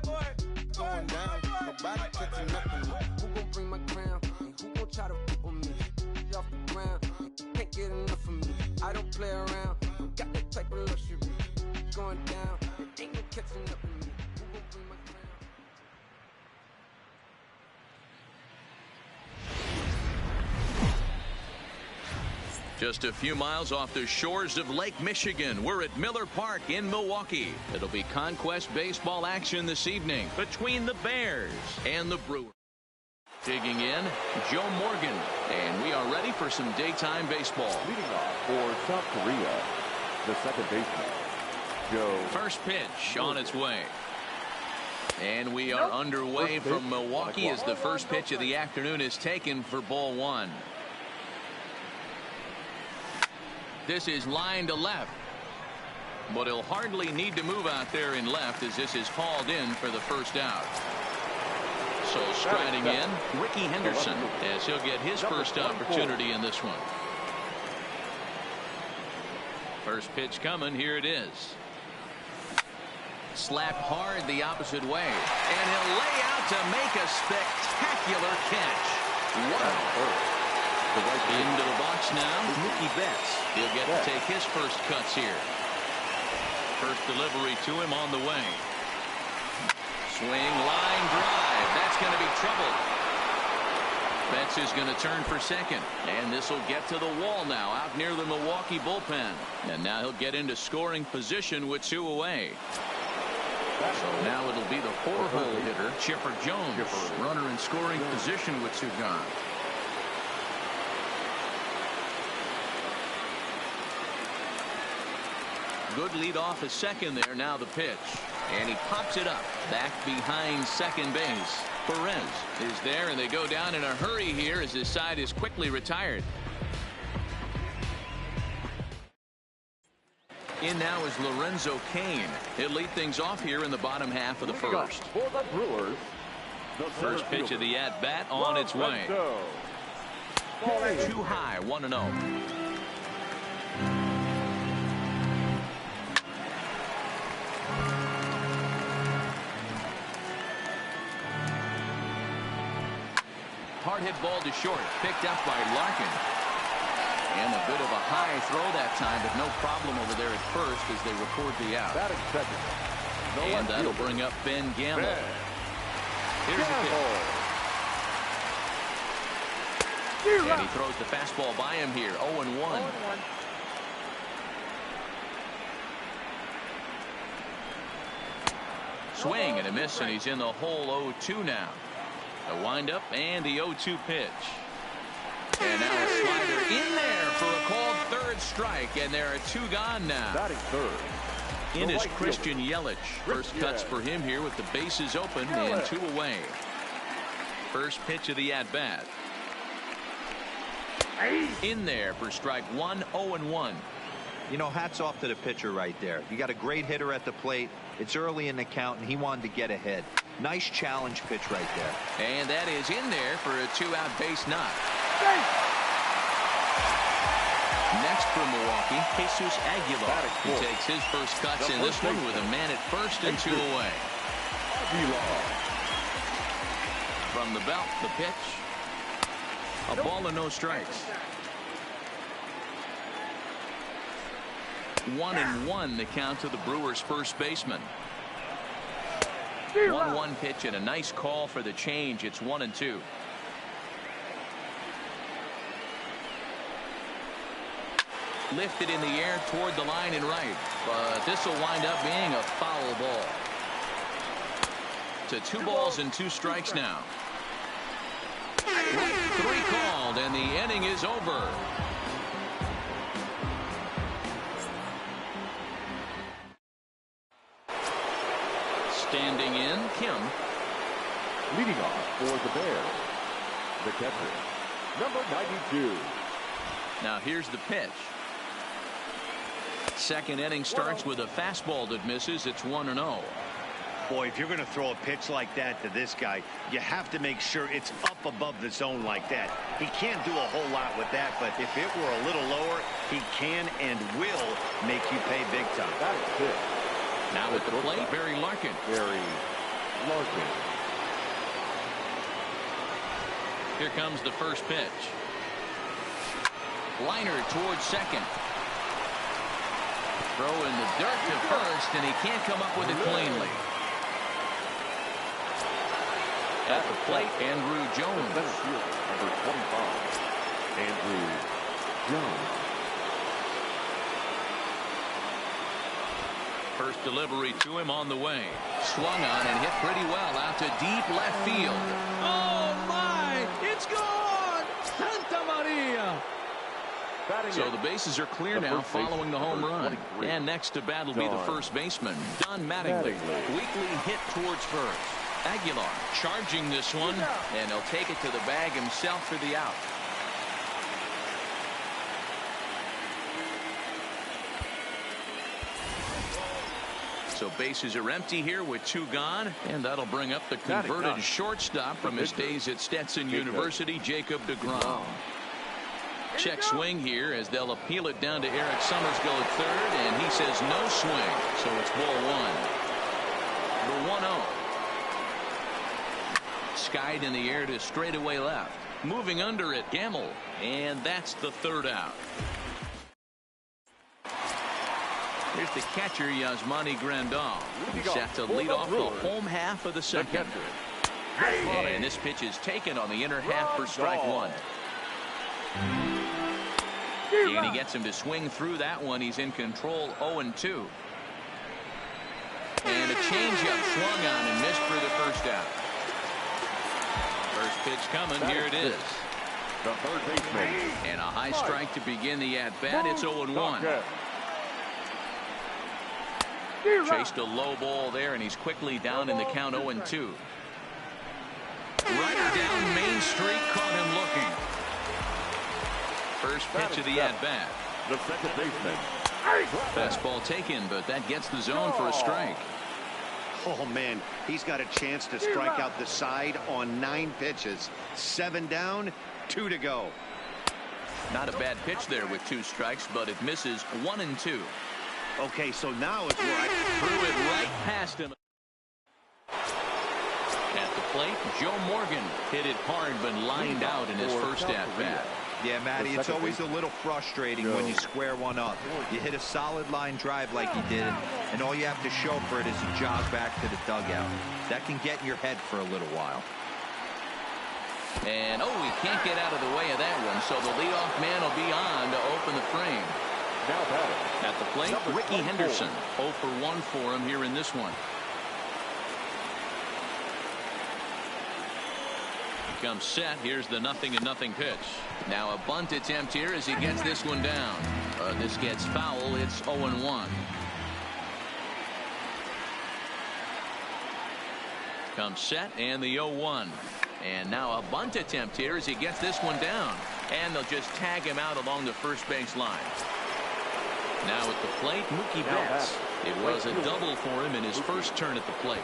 Going down. Nobody catching nothing. Who gon' bring my crown? And who gon' try to f with me? Off the ground. Can't get enough of me. I don't play around. Got that type of luxury. going down. There ain't no catching up with me. Who gon' bring my crown? Just a few miles off the shores of Lake Michigan, we're at Miller Park in Milwaukee. It'll be Conquest baseball action this evening between the Bears and the Brewers. Digging in, Joe Morgan, and we are ready for some daytime baseball. Leading off for South Korea, the second baseman, Joe. First pitch on its way. And we are underway from Milwaukee as the first pitch of the afternoon is taken for ball one. This is line to left. But he'll hardly need to move out there in left as this is hauled in for the first out. So striding in, Ricky Henderson, as he'll get his first opportunity in this one. First pitch coming, here it is. Slapped hard the opposite way. And he'll lay out to make a spectacular catch. Wow. Into the box now, Mookie Betts. He'll get to take his first cuts here. First delivery to him on the way. Swing, line drive. That's going to be trouble. Betts is going to turn for second. And this will get to the wall now out near the Milwaukee bullpen. And now he'll get into scoring position with two away. So now it'll be the four-hole hitter, Chipper Jones. Runner in scoring position with two gone. Good lead off a second there. Now the pitch. And he pops it up back behind second base. Perez is there, and they go down in a hurry here as his side is quickly retired. In now is Lorenzo Cain. He'll lead things off here in the bottom half of the first. For the Brewers, first pitch of the at-bat on its way. Too high, 1-0. Hard hit ball to short, picked up by Larkin. And a bit of a high throw that time, but no problem over there at first as they record the out. And that'll bring up Ben Gamble. Here's the pitch. And he throws the fastball by him here, 0-1. Swing and a miss, and he's in the hole 0-2 now. The windup and the 0-2 pitch. And now a slider in there for a called third strike, and there are two gone now. Batting third. In is Christian Yelich. First cuts for him here with the bases open and two away. First pitch of the at-bat. In there for strike one, 0-1. You know, hats off to the pitcher right there. You got a great hitter at the plate. It's early in the count, and he wanted to get ahead. Nice challenge pitch right there. And that is in there for a two-out base knock. Next for Milwaukee, Jesus Aguilar. He takes his first cuts in this one with a man at first and two away. From the belt, the pitch. A ball and no strikes. 1-1 the count to the Brewers' first baseman. 1-1 pitch and a nice call for the change. It's 1-2. Lifted in the air toward the line and right, but this will wind up being a foul ball. To 2 balls and 2 strikes now. 3 called, and the inning is over. Standing in, Kim. Leading off for the Bears, the catcher, number 92. Now here's the pitch. Second inning starts with a fastball that misses. It's 1-0. Boy, if you're going to throw a pitch like that to this guy, you have to make sure it's up above the zone like that. He can't do a whole lot with that, but if it were a little lower, he can and will make you pay big time. That's it. Now at the plate, Barry Larkin. Here comes the first pitch. Liner towards second. Throw in the dirt to first, and he can't come up with it cleanly. At the plate, Andrew Jones. Number 25, Andrew Jones. First delivery to him on the way. Swung on and hit pretty well out to deep left field. Oh, my! It's gone! Santa Maria! So the bases are clear now following the home run. And next to bat will be the first baseman, Don Mattingly. Weakly hit towards first. Aguilar charging this one, and he'll take it to the bag himself for the out. So bases are empty here with 2 gone, and that'll bring up the converted shortstop from his days at Stetson University, Jacob deGrom. Check swing here as they'll appeal it down to Eric Summersgill at third, and he says no swing, so it's ball 1. The 1-0. Skied in the air to straightaway left. Moving under it, Gamble, and that's the 3rd out. Here's the catcher, Yasmani Grandal. He's set to lead off the home half of the 2nd. And this pitch is taken on the inner half for strike 1. And he gets him to swing through that one. He's in control, 0-2. And a changeup swung on and missed for the first out. First pitch coming. Here it is. The third baseman. And a high strike to begin the at-bat. It's 0-1. Chased a low ball there, and he's quickly down in the count, 0-2. Right down Main Street, caught him looking. First pitch of the at-bat. The second baseman. Fastball taken, but that gets the zone for a strike. Oh, man, he's got a chance to strike out the side on 9 pitches. 7 down, 2 to go. Not a bad pitch there with 2 strikes, but it misses 1-2. Okay, so now it's right. Threw it right past him. At the plate, Joe Morgan hit it hard but lined out in his first at-bat. Yeah, Matty, it's always a little frustrating when you square one up. You hit a solid line drive like he did, and all you have to show for it is a jog back to the dugout. That can get in your head for a little while. And, he can't get out of the way of that one, so the leadoff man will be on to open the frame. Now batting. At the plate, Ricky Henderson. 0 for 1 for him here in this one. He comes set. Here's the 0-0 pitch. Now a bunt attempt here as he gets this one down. This gets foul. It's 0-1. Comes set and the 0-1. And now a bunt attempt here as he gets this one down. And they'll just tag him out along the first base line. Now at the plate, Mookie Betts. It was a double for him in his first turn at the plate.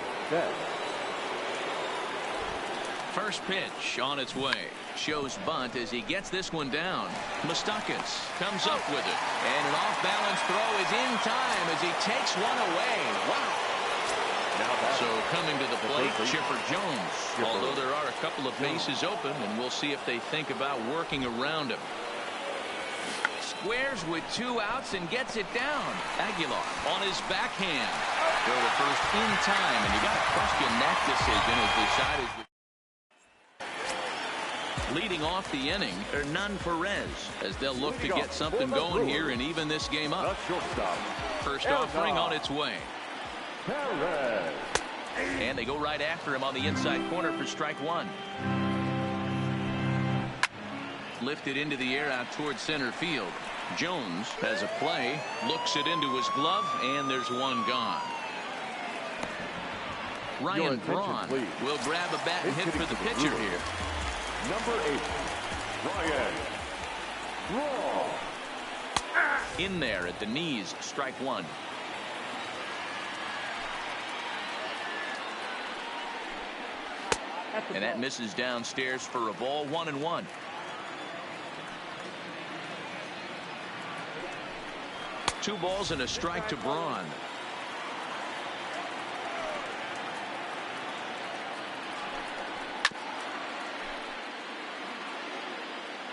First pitch on its way. Shows bunt as he gets this one down. Moustakas comes up with it. And an off-balance throw is in time as he takes one away. Wow. So coming to the plate, Chipper Jones. Although there are a couple of bases open, and we'll see if they think about working around him. Squares with 2 outs and gets it down. Aguilar on his backhand. Go to first in time, and you got to question that decision as the side is leading off the inning. Hernan Perez as they'll look to get something going here and even this game up. First offering on its way. And they go right after him on the inside corner for strike 1. Lifted into the air out towards center field. Jones has a play, looks it into his glove, and there's one gone. Ryan Braun will grab a bat and hit for the pitcher here. Number 8, Ryan Braun. In there at the knees, strike 1. And that misses downstairs for a ball, 1-1. Two balls and a strike to Braun.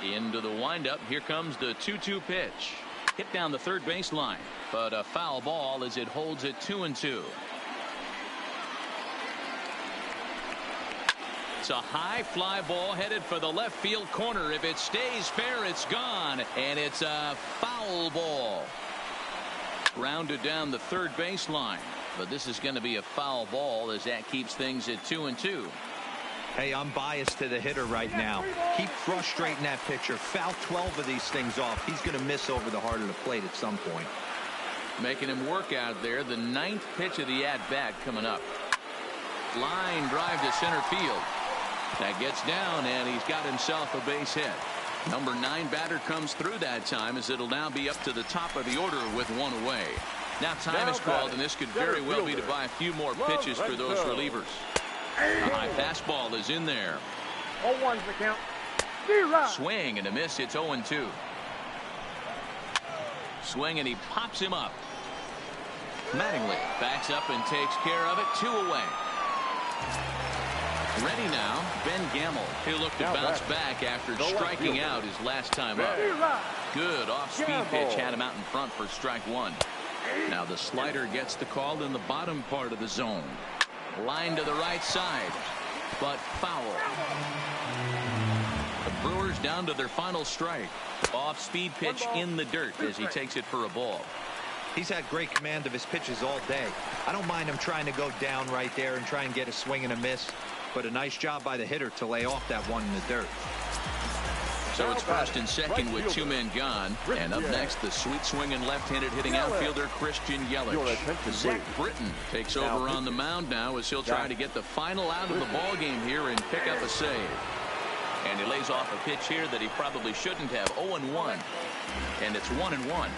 Into the windup. Here comes the 2-2 pitch. Hit down the third baseline, but a foul ball as it holds it 2-2. It's a high fly ball headed for the left field corner. If it stays fair, it's gone, and it's a foul ball. Rounded down the third baseline, but this is going to be a foul ball as that keeps things at 2-2. Hey, I'm biased to the hitter right now. Keep frustrating that pitcher. Foul 12 of these things off. He's going to miss over the heart of the plate at some point. Making him work out there. The 9th pitch of the at-bat coming up. Line drive to center field. That gets down, and he's got himself a base hit. Number 9 batter comes through that time, as it'll now be up to the top of the order with one away. Now time is called, and this could very well be to buy a few more pitches for those relievers. A high fastball is in there. 0-1's the count. Swing and a miss. It's 0-2. Swing and he pops him up. Mattingly backs up and takes care of it. 2 away. Ready now, Ben Gamble. He'll look to bounce back after striking out his last time up. Good off-speed pitch had him out in front for strike 1. Now the slider gets the call in the bottom part of the zone. Line to the right side, but foul. The Brewers down to their final strike. Off-speed pitch in the dirt as he takes it for a ball. He's had great command of his pitches all day. I don't mind him trying to go down right there and try and get a swing and a miss, but a nice job by the hitter to lay off that one in the dirt. So it's first and second with 2 men gone. And up next, the sweet swinging left-handed hitting outfielder Christian Yelich. Zach Britton takes over on the mound now as he'll try to get the final out of the ball game here and pick up a save. And he lays off a pitch here that he probably shouldn't have. 0-1. And it's 1-1.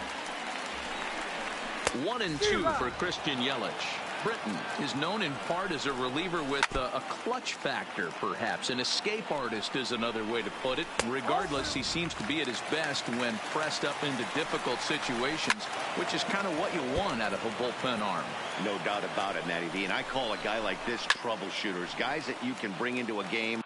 1-2 for Christian Yelich. Britton is known in part as a reliever with a clutch factor, perhaps. An escape artist is another way to put it. Regardless, he seems to be at his best when pressed up into difficult situations, which is kind of what you want out of a bullpen arm. No doubt about it, Matty V. And I call a guy like this troubleshooters, guys that you can bring into a game